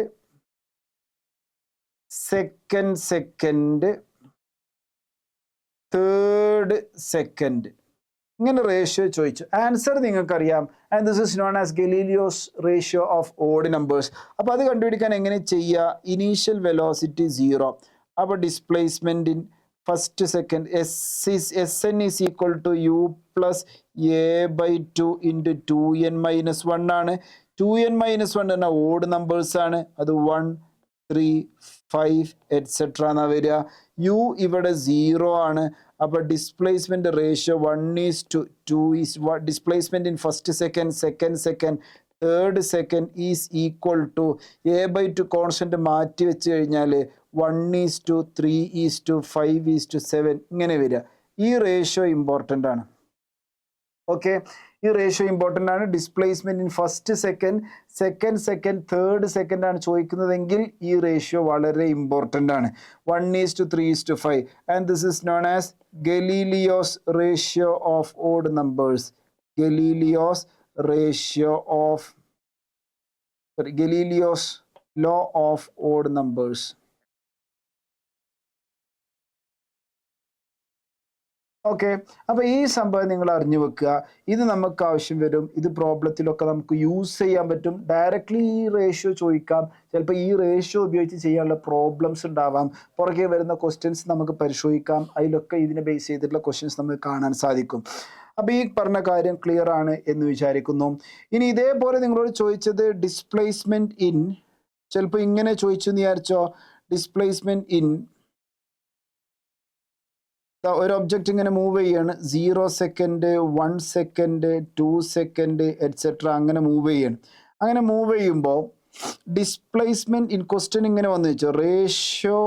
third second, ഇങ്ങനെ റേഷ്യോ ചോദിച്ചു. ആൻസർ നിങ്ങൾക്കറിയാം. And this is known as Galileo's ratio of odd numbers. അപ്പോൾ അത് കണ്ടുപിടിക്കാൻ എങ്ങനെ ചെയ്യുക? ഇനീഷ്യൽ വെലോസിറ്റി 0, അപ്പോൾ displacement in first second Sn is equal to u+a/2 into 2n-1 ആണ്. 2n-1 എന്ന ഓഡ് നമ്പേഴ്സ് ആണ്. അത് 1, 3, 5 എറ്റ്സെട്ര എന്നാ വരിക. യു ഇവിടെ 0 ആണ്. അപ്പോൾ displacement ratio 1:2 is displacement in first second, third second is equal to a/2 constant മാറ്റി വെച്ച് കഴിഞ്ഞാൽ 1:3:5:7 ഇങ്ങനെ വരിക. ഈ റേഷ്യോ ഇമ്പോർട്ടൻ്റ് ആണ്. ഓക്കെ, ഈ റേഷ്യോ ഇമ്പോർട്ടൻ്റ് ആണ്. Displacement in first second, third second ആണ് ചോദിക്കുന്നതെങ്കിൽ ഈ റേഷ്യോ വളരെ ഇമ്പോർട്ടൻ്റ് ആണ്. 1:3:5 and this is known as Galileo's ratio of odd numbers. Galileo's law of odd numbers. Okay, അപ്പോൾ ഈ സംഭവം നിങ്ങൾ അറിഞ്ഞു വെക്കുക. ഇത് നമുക്ക് ആവശ്യം വരും. ഇത് പ്രോബ്ലത്തിലൊക്കെ നമുക്ക് യൂസ് ചെയ്യാൻ പറ്റും. ഡയറക്റ്റ്ലി ഈ റേഷ്യോ ചോദിക്കാം. ചിലപ്പോൾ ഈ റേഷ്യോ ഉപയോഗിച്ച് ചെയ്യാനുള്ള പ്രോബ്ലംസ് ഉണ്ടാവാം. പുറകെ വരുന്ന ക്വസ്റ്റ്യൻസ് നമുക്ക് പരിശോധിക്കാം. അതിലൊക്കെ ഇതിനെ ബേസ് ചെയ്തിട്ടുള്ള ക്വസ്റ്റ്യൻസ് നമുക്ക് കാണാൻ സാധിക്കും. അപ്പോൾ ഈ പറഞ്ഞ കാര്യം ക്ലിയർ ആണ് എന്ന് വിചാരിക്കുന്നു. ഇനി ഇതേപോലെ നിങ്ങളോട് ചോദിച്ചത് ഡിസ്പ്ലേസ്മെന്റ് ഇൻ, ചിലപ്പോൾ ഇങ്ങനെ ചോദിച്ചു എന്ന് വിചാരിച്ചോ. ഡിസ്പ്ലേസ്മെന്റ് ഇൻ ഒരു ഒബ്ജക്റ്റ് ഇങ്ങനെ മൂവ് ചെയ്യാണ്. 0 സെക്കൻഡ്, 1 സെക്കൻഡ്, 2 സെക്കൻഡ് എറ്റ്സെട്ര അങ്ങനെ മൂവ് ചെയ്യാണ്. അങ്ങനെ മൂവ് ചെയ്യുമ്പോൾ ഡിസ്പ്ലേസ്മെന്റ് ഇൻ ക്വസ്റ്റ്യൻ ഇങ്ങനെ വന്നു വെച്ചോ. Ratio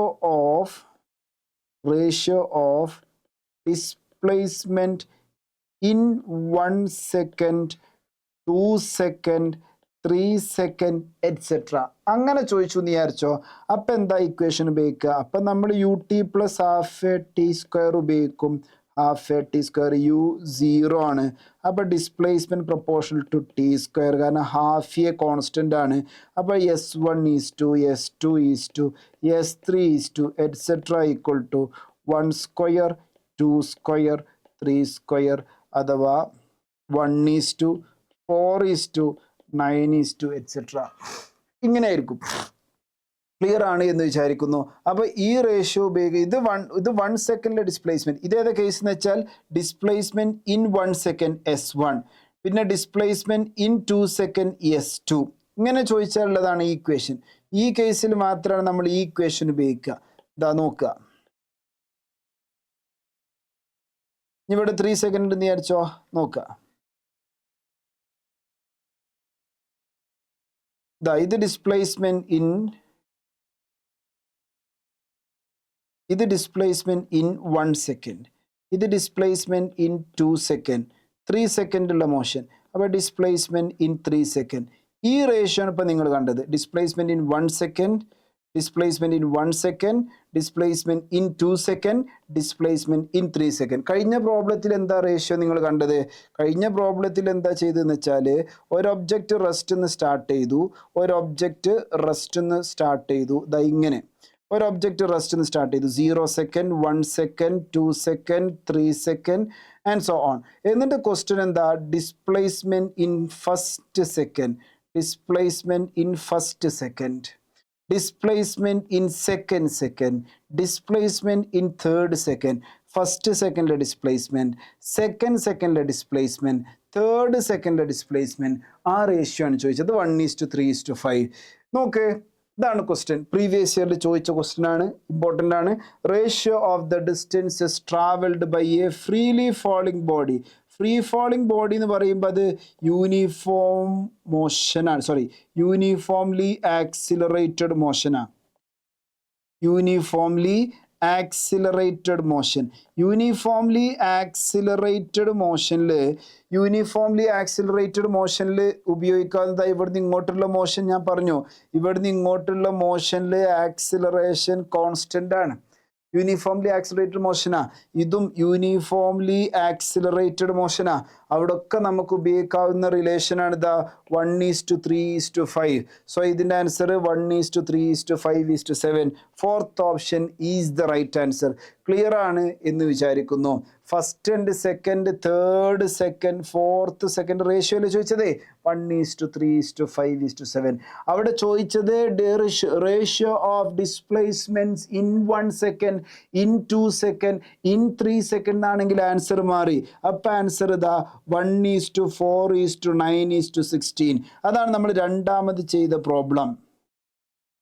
of displacement in 1 second, 2 second, 3 second et cetera അങ്ങനെ ചോദിച്ചു എന്ന് വിചാരിച്ചോ. അപ്പം എന്താ ഇക്വേഷൻ ഉപയോഗിക്കുക? അപ്പം നമ്മൾ ut+12t² ഉപയോഗിക്കും. 12t², u 0 ആണ്. അപ്പോൾ ഡിസ്പ്ലേസ്മെന്റ് പ്രൊപ്പോർഷണൽ ടു t², കാരണം ഹാഫ് എ കോൺസ്റ്റന്റ് ആണ്. അപ്പോൾ S1:2, S2:2, S3:2 et cetera equal to 1² 2² 3² അഥവാ 1:4:9 എറ്റ്സെട്ര ഇങ്ങനെ ആയിരിക്കും. ക്ലിയർ ആണ് എന്ന് വിചാരിക്കുന്നു. അപ്പോൾ ഈ റേഷ്യോ ഉപയോഗിക്കുക. ഇത് 1 സെക്കൻഡിലെ ഡിസ്പ്ലേസ്മെന്റ്. ഇതേതാ കേസ് എന്ന് വെച്ചാൽ ഡിസ്പ്ലേസ്മെന്റ് ഇൻ 1 സെക്കൻഡ് S1, പിന്നെ ഡിസ്പ്ലേസ്മെന്റ് ഇൻ 2 സെക്കൻഡ് S2 ഇങ്ങനെ ചോദിച്ചാലുള്ളതാണ് ഈ ഇക്വേഷൻ. ഈ കേസിൽ മാത്രമാണ് നമ്മൾ ഈ ഇക്വേഷൻ ഉപയോഗിക്കുക. ഇതാ നോക്കുക, ഇവിടെ 3 സെക്കൻഡ് എന്ന് വിചാരിച്ചോ. നോക്കുക, ഇത് ഡിസ്പ്ലേസ്മെന്റ് ഇൻ 1 സെക്കൻഡ്, ഇത് ഡിസ്പ്ലേസ്മെന്റ് ഇൻ 2 സെക്കൻഡ്, 3 സെക്കൻഡ് ഉള്ള മോഷൻ. അപ്പോൾ ഡിസ്പ്ലേസ്മെന്റ് ഇൻ 3 സെക്കൻഡ്. ഈ റേഷ്യോ ആണ് ഇപ്പം നിങ്ങൾ കണ്ടത്. Displacement in 1 second, displacement in 1 second, displacement in 2 second, displacement in 3 second. കഴിഞ്ഞ പ്രോബ്ലത്തിൽ എന്താ റേഷ്യോ നിങ്ങൾ കണ്ടത്? കഴിഞ്ഞ പ്രോബ്ലത്തിൽ എന്താ ചെയ്തതെന്ന് വെച്ചാൽ ഒരു ഒബ്ജക്റ്റ് റെസ്റ്റ് സ്റ്റാർട്ട് ചെയ്തു. ദാ ഇങ്ങനെ ഒരു ഒബ്ജക്റ്റ് റെസ്റ്റ് സ്റ്റാർട്ട് ചെയ്തു. 0 second, 1 second, 2 second, 3 second and so on. എന്നിട്ട് ക്വസ്റ്റ്യൻ എന്താ? Displacement in first second. displacement in second, displacement in third second, first second displacement, second displacement, third second displacement. ആ ratio ആണ് ചോദിച്ചത് 1:3:5. നോക്ക്, ഇതാണ് question. Previous ഇയറിൽ ചോദിച്ച ക്വസ്റ്റ്യൻ ആണ്, ഇമ്പോർട്ടൻ്റ് ആണ്. Ratio of the distances travelled by a freely falling body. Free falling body എന്ന് പറയുമ്പോൾ അത് യൂണിഫോം മോഷനാണ്, സോറി, യൂണിഫോംലി ആക്സിലറേറ്റഡ് മോഷനാണ്. Uniformly accelerated motion. Uniformly accelerated മോഷനിൽ ഉപയോഗിക്കാവുന്നത് ഇവിടുന്ന് ഇങ്ങോട്ടുള്ള മോഷൻ ഞാൻ പറഞ്ഞു. ഇവിടുന്ന് ഇങ്ങോട്ടുള്ള മോഷനിൽ ആക്സിലറേഷൻ കോൺസ്റ്റന്റ് ആണ്. യൂണിഫോംലി ആക്സിലറേറ്റഡ് മോഷനാ. ഇതും യൂണിഫോംലി ആക്സിലറേറ്റഡ് മോഷനാ. അവിടൊക്കെ നമുക്ക് ഉപയോഗിക്കാവുന്ന റിലേഷൻ ആണ് ഇതാ 1:3:5. സോ ഇതിൻ്റെ answer 1:3:5:7. Fourth option is the right answer. Clear ആണ് എന്ന് വിചാരിക്കുന്നു. First and second, third second, fourth second റേഷ്യോയിൽ ചോദിച്ചതേ 1:3:5:7. അവിടെ ചോദിച്ചത് ratio of displacements in 1 second, in 2 second, in 3 second ആണെങ്കിൽ ആൻസർ മാറി. അപ്പം ആൻസർ ഇതാ 1:4:9:16. അതാണ് നമ്മൾ രണ്ടാമത് ചെയ്ത പ്രോബ്ലം.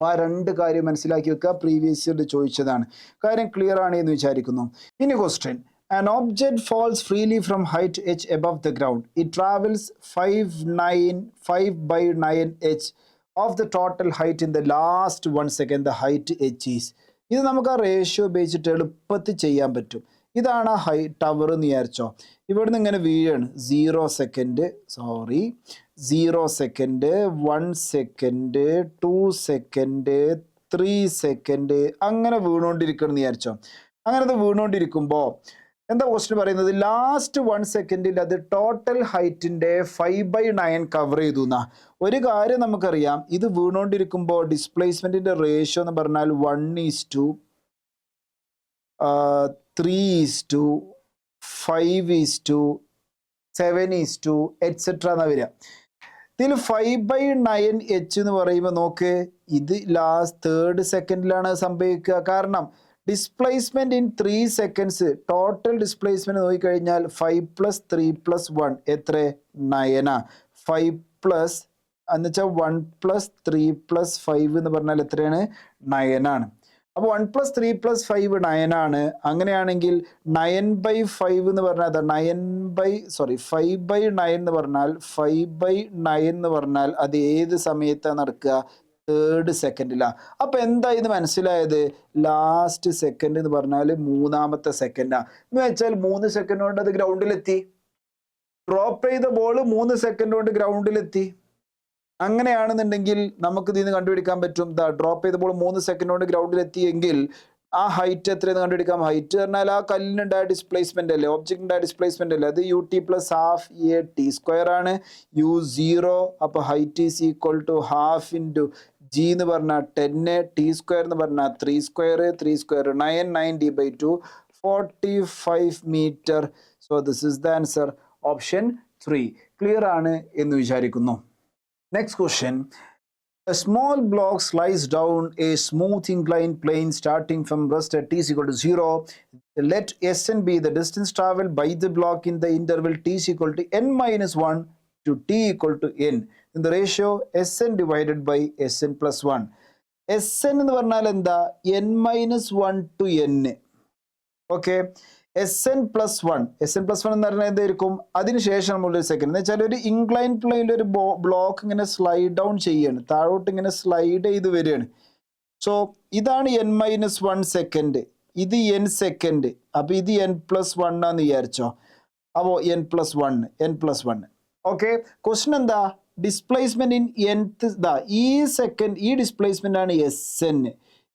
ആ രണ്ട് കാര്യം മനസ്സിലാക്കി വെക്കുക. പ്രീവിയസ് ഇയറിൽ ചോദിച്ചതാണ്. കാര്യം ക്ലിയർ ആണ് എന്ന് വിചാരിക്കുന്നു. ഇനി question. An object falls freely from height h above the ground. It travels 5/9 h of the total height in the last 1 second. The height h is. ഇത് നമുക്ക് ആ റേഷ്യോ ഉപയോഗിച്ചിട്ട് എളുപ്പത്തിൽ ചെയ്യാൻ പറ്റും. ഇതാണ് ആ ടവർ എന്ന് വിചാരിച്ചോ. ഇവിടുന്ന് ഇങ്ങനെ വീഴാണ് 0 സെക്കൻഡ്, 1 സെക്കൻഡ്, 2 സെക്കൻഡ്, 3 സെക്കൻഡ്, അങ്ങനെ വീണുകൊണ്ടിരിക്കണം എന്ന് വിചാരിച്ചോ. അങ്ങനെ അത് വീണുകൊണ്ടിരിക്കുമ്പോൾ എന്താ ക്വസ്റ്റ്യൻ പറയുന്നത്? ലാസ്റ്റ് 1 സെക്കൻഡിൽ അത് ടോട്ടൽ ഹൈറ്റിന്റെ 5/9 കവർ ചെയ്തു എന്നാ. ഒരു കാര്യം നമുക്കറിയാം, ഇത് വീണുകൊണ്ടിരിക്കുമ്പോൾ ഡിസ്പ്ലേസ്മെന്റിന്റെ റേഷ്യോ എന്ന് പറഞ്ഞാൽ 1:3:5:7 എറ്റ്സെട്ര എന്നാ വരിക. ഇതിൽ 5/9 h എന്ന് പറയുമ്പോൾ നോക്ക്, ഇത് ലാസ്റ്റ് തേർഡ് സെക്കൻഡിലാണ് സംഭവിക്കുക. കാരണം displacement in 3 seconds, total displacement നോക്കിക്കഴിഞ്ഞാൽ 5+3+1 എത്ര? 9. 5+ എന്ന് വെച്ചാൽ 1+3+5 എന്ന് പറഞ്ഞാൽ എത്രയാണ്? 9 ആണ്. അപ്പോൾ 1+3+5 9 ആണ്. അങ്ങനെയാണെങ്കിൽ 9/5 എന്ന് പറഞ്ഞാൽ 5/9 എന്ന് പറഞ്ഞാൽ 5/9 എന്ന് പറഞ്ഞാൽ അത് ഏത് സമയത്താണ് നടക്കുക? തേർഡ് സെക്കൻഡിലാണ്. അപ്പൊ എന്താ ഇത് മനസ്സിലായത്? ലാസ്റ്റ് സെക്കൻഡ് എന്ന് പറഞ്ഞാൽ മൂന്നാമത്തെ സെക്കൻഡാ. എന്ന് വെച്ചാൽ 3 സെക്കൻഡ് കൊണ്ട് അത് ഗ്രൗണ്ടിലെത്തി. ഡ്രോപ്പ് ചെയ്ത ബോൾ 3 സെക്കൻഡ് കൊണ്ട് ഗ്രൗണ്ടിലെത്തി. അങ്ങനെയാണെന്നുണ്ടെങ്കിൽ നമുക്ക് ഇതിന് കണ്ടുപിടിക്കാൻ പറ്റും. ഡ്രോപ്പ് ചെയ്ത ബോൾ 3 സെക്കൻഡ് കൊണ്ട് ഗ്രൗണ്ടിലെത്തിയെങ്കിൽ ആ ഹൈറ്റ് എത്രയെന്ന് കണ്ടുപിടിക്കാം. ഹൈറ്റ് പറഞ്ഞാൽ ആ കല്ലിനുണ്ടായ ഡിസ്പ്ലേസ്മെന്റ് അല്ലേ, ഒബ്ജക്റ്റിന്റെ ഡിസ്പ്ലേസ്മെന്റ് അല്ലേ, അത് ut + ½ a t² ആണ്. u0. അപ്പൊ height is equal to ½ into g എന്ന് പറഞ്ഞാൽ 10, t² എന്ന് പറഞ്ഞാൽ 3² 9 90/2 45 metre. So this is the answer, option 3. Clear ആണ് എന്ന് വിചാരിക്കുന്നു. Next question. A small block slides down a smooth inclined plane starting from rest at t is equal to 0. Let Sn be the distance traveled by the block in the interval t is equal to n-1 to t equal to n. In the ratio Sn divided by Sn plus 1. Sn എന്ന് പറഞ്ഞാൽ എന്താ? n-1 to n. Okay. Sn plus 1 എന്ന് പറഞ്ഞാൽ എന്തായിരിക്കും? അതിനുശേഷം നമ്മളൊരു second എന്ന് വെച്ചാൽ ഒരു ഇൻക്ലൈൻ പ്ലെയിനിൽ ഒരു ബ്ലോക്ക് ഇങ്ങനെ സ്ലൈഡ് ഡൗൺ ചെയ്യാണ്, താഴോട്ട് ഇങ്ങനെ സ്ലൈഡ് ചെയ്ത് വരികയാണ്. സോ ഇതാണ് n-1 സെക്കൻഡ്, ഇത് n സെക്കൻഡ്. അപ്പൊ ഇത് n+1 ആന്ന് വിചാരിച്ചോ. അപ്പോൾ n+1. ഓക്കെ. ക്വസ്റ്റ്യൻ എന്താ? Displacement in nth. ഈ സെക്കൻഡ് ഈ ഡിസ്പ്ലേസ്മെന്റ് ആണ് Sn,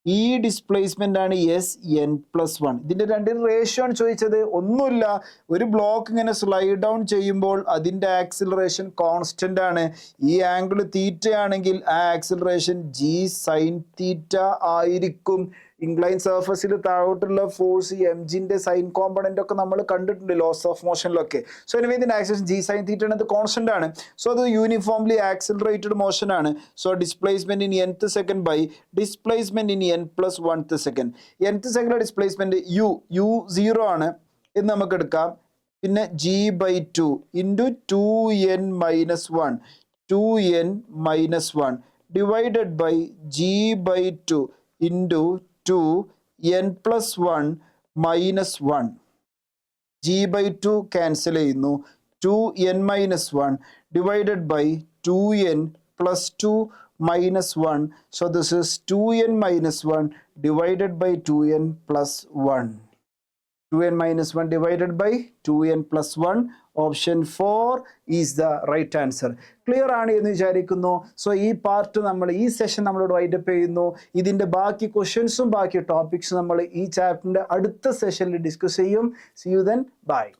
ഈ ഡിസ്പ്ലേസ്മെന്റ് ആണ് Sn+1. ഇതിന്റെ രണ്ടിനും റേഷ്യോ ആണ് ചോദിച്ചത്. ഒന്നുമില്ല, ഒരു ബ്ലോക്ക് ഇങ്ങനെ സ്ലൈഡ് ഡൗൺ ചെയ്യുമ്പോൾ അതിന്റെ ആക്സിലറേഷൻ കോൺസ്റ്റന്റ് ആണ്. ഈ ആംഗിൾ തീറ്റ ആണെങ്കിൽ ആ ആക്സിലറേഷൻ g sin θ ആയിരിക്കും. ഇൻക്ലൈൻ സർഫസിൽ താഴോട്ടുള്ള ഫോഴ്സ് mgന്റെ സൈൻ കോമ്പണന്റ് ഒക്കെ നമ്മൾ കണ്ടിട്ടുണ്ട് ലോസ് ഓഫ് മോഷനിലൊക്കെ. സോ എനിവേ ഇതിന്റെ ആക്സിലറേഷൻ g sin θ എന്നത് കോൺസ്റ്റന്റ് ആണ്. സോ അത് യൂണിഫോംലി ആക്സിലറേറ്റഡ് മോഷൻ ആണ്. So displacement in nth second by displacement in n + 1th second. nth സെക്കൻഡിലെ ഡിസ്പ്ലേസ്മെന്റ് u 0 ആണ് എന്ന് നമുക്ക് എടുക്കാം. പിന്നെ g/2 into 2n - 1 2n - 1 divided by g/2 into 2n + 1 - 1. g/2 cancel ചെയ്യുന്നു. 2n - 1 divided by 2n + 2 - 1. So this is 2n - 1 divided by 2n + 1. 2n - 1 divided by 2n + 1. Option 4 is the right answer. Clear ആണ് എന്ന് വിചാരിക്കുന്നു. So ഈ part നമ്മൾ ഈ session നമ്മളോട് wind up ചെയ്യുന്നു. ഇതിൻ്റെ ബാക്കി ക്വസ്റ്റ്യൻസും ബാക്കി ടോപ്പിക്സും നമ്മൾ ഈ ചാപ്റ്ററിൻ്റെ അടുത്ത സെഷനിൽ ഡിസ്കസ് ചെയ്യും. See you then. Bye.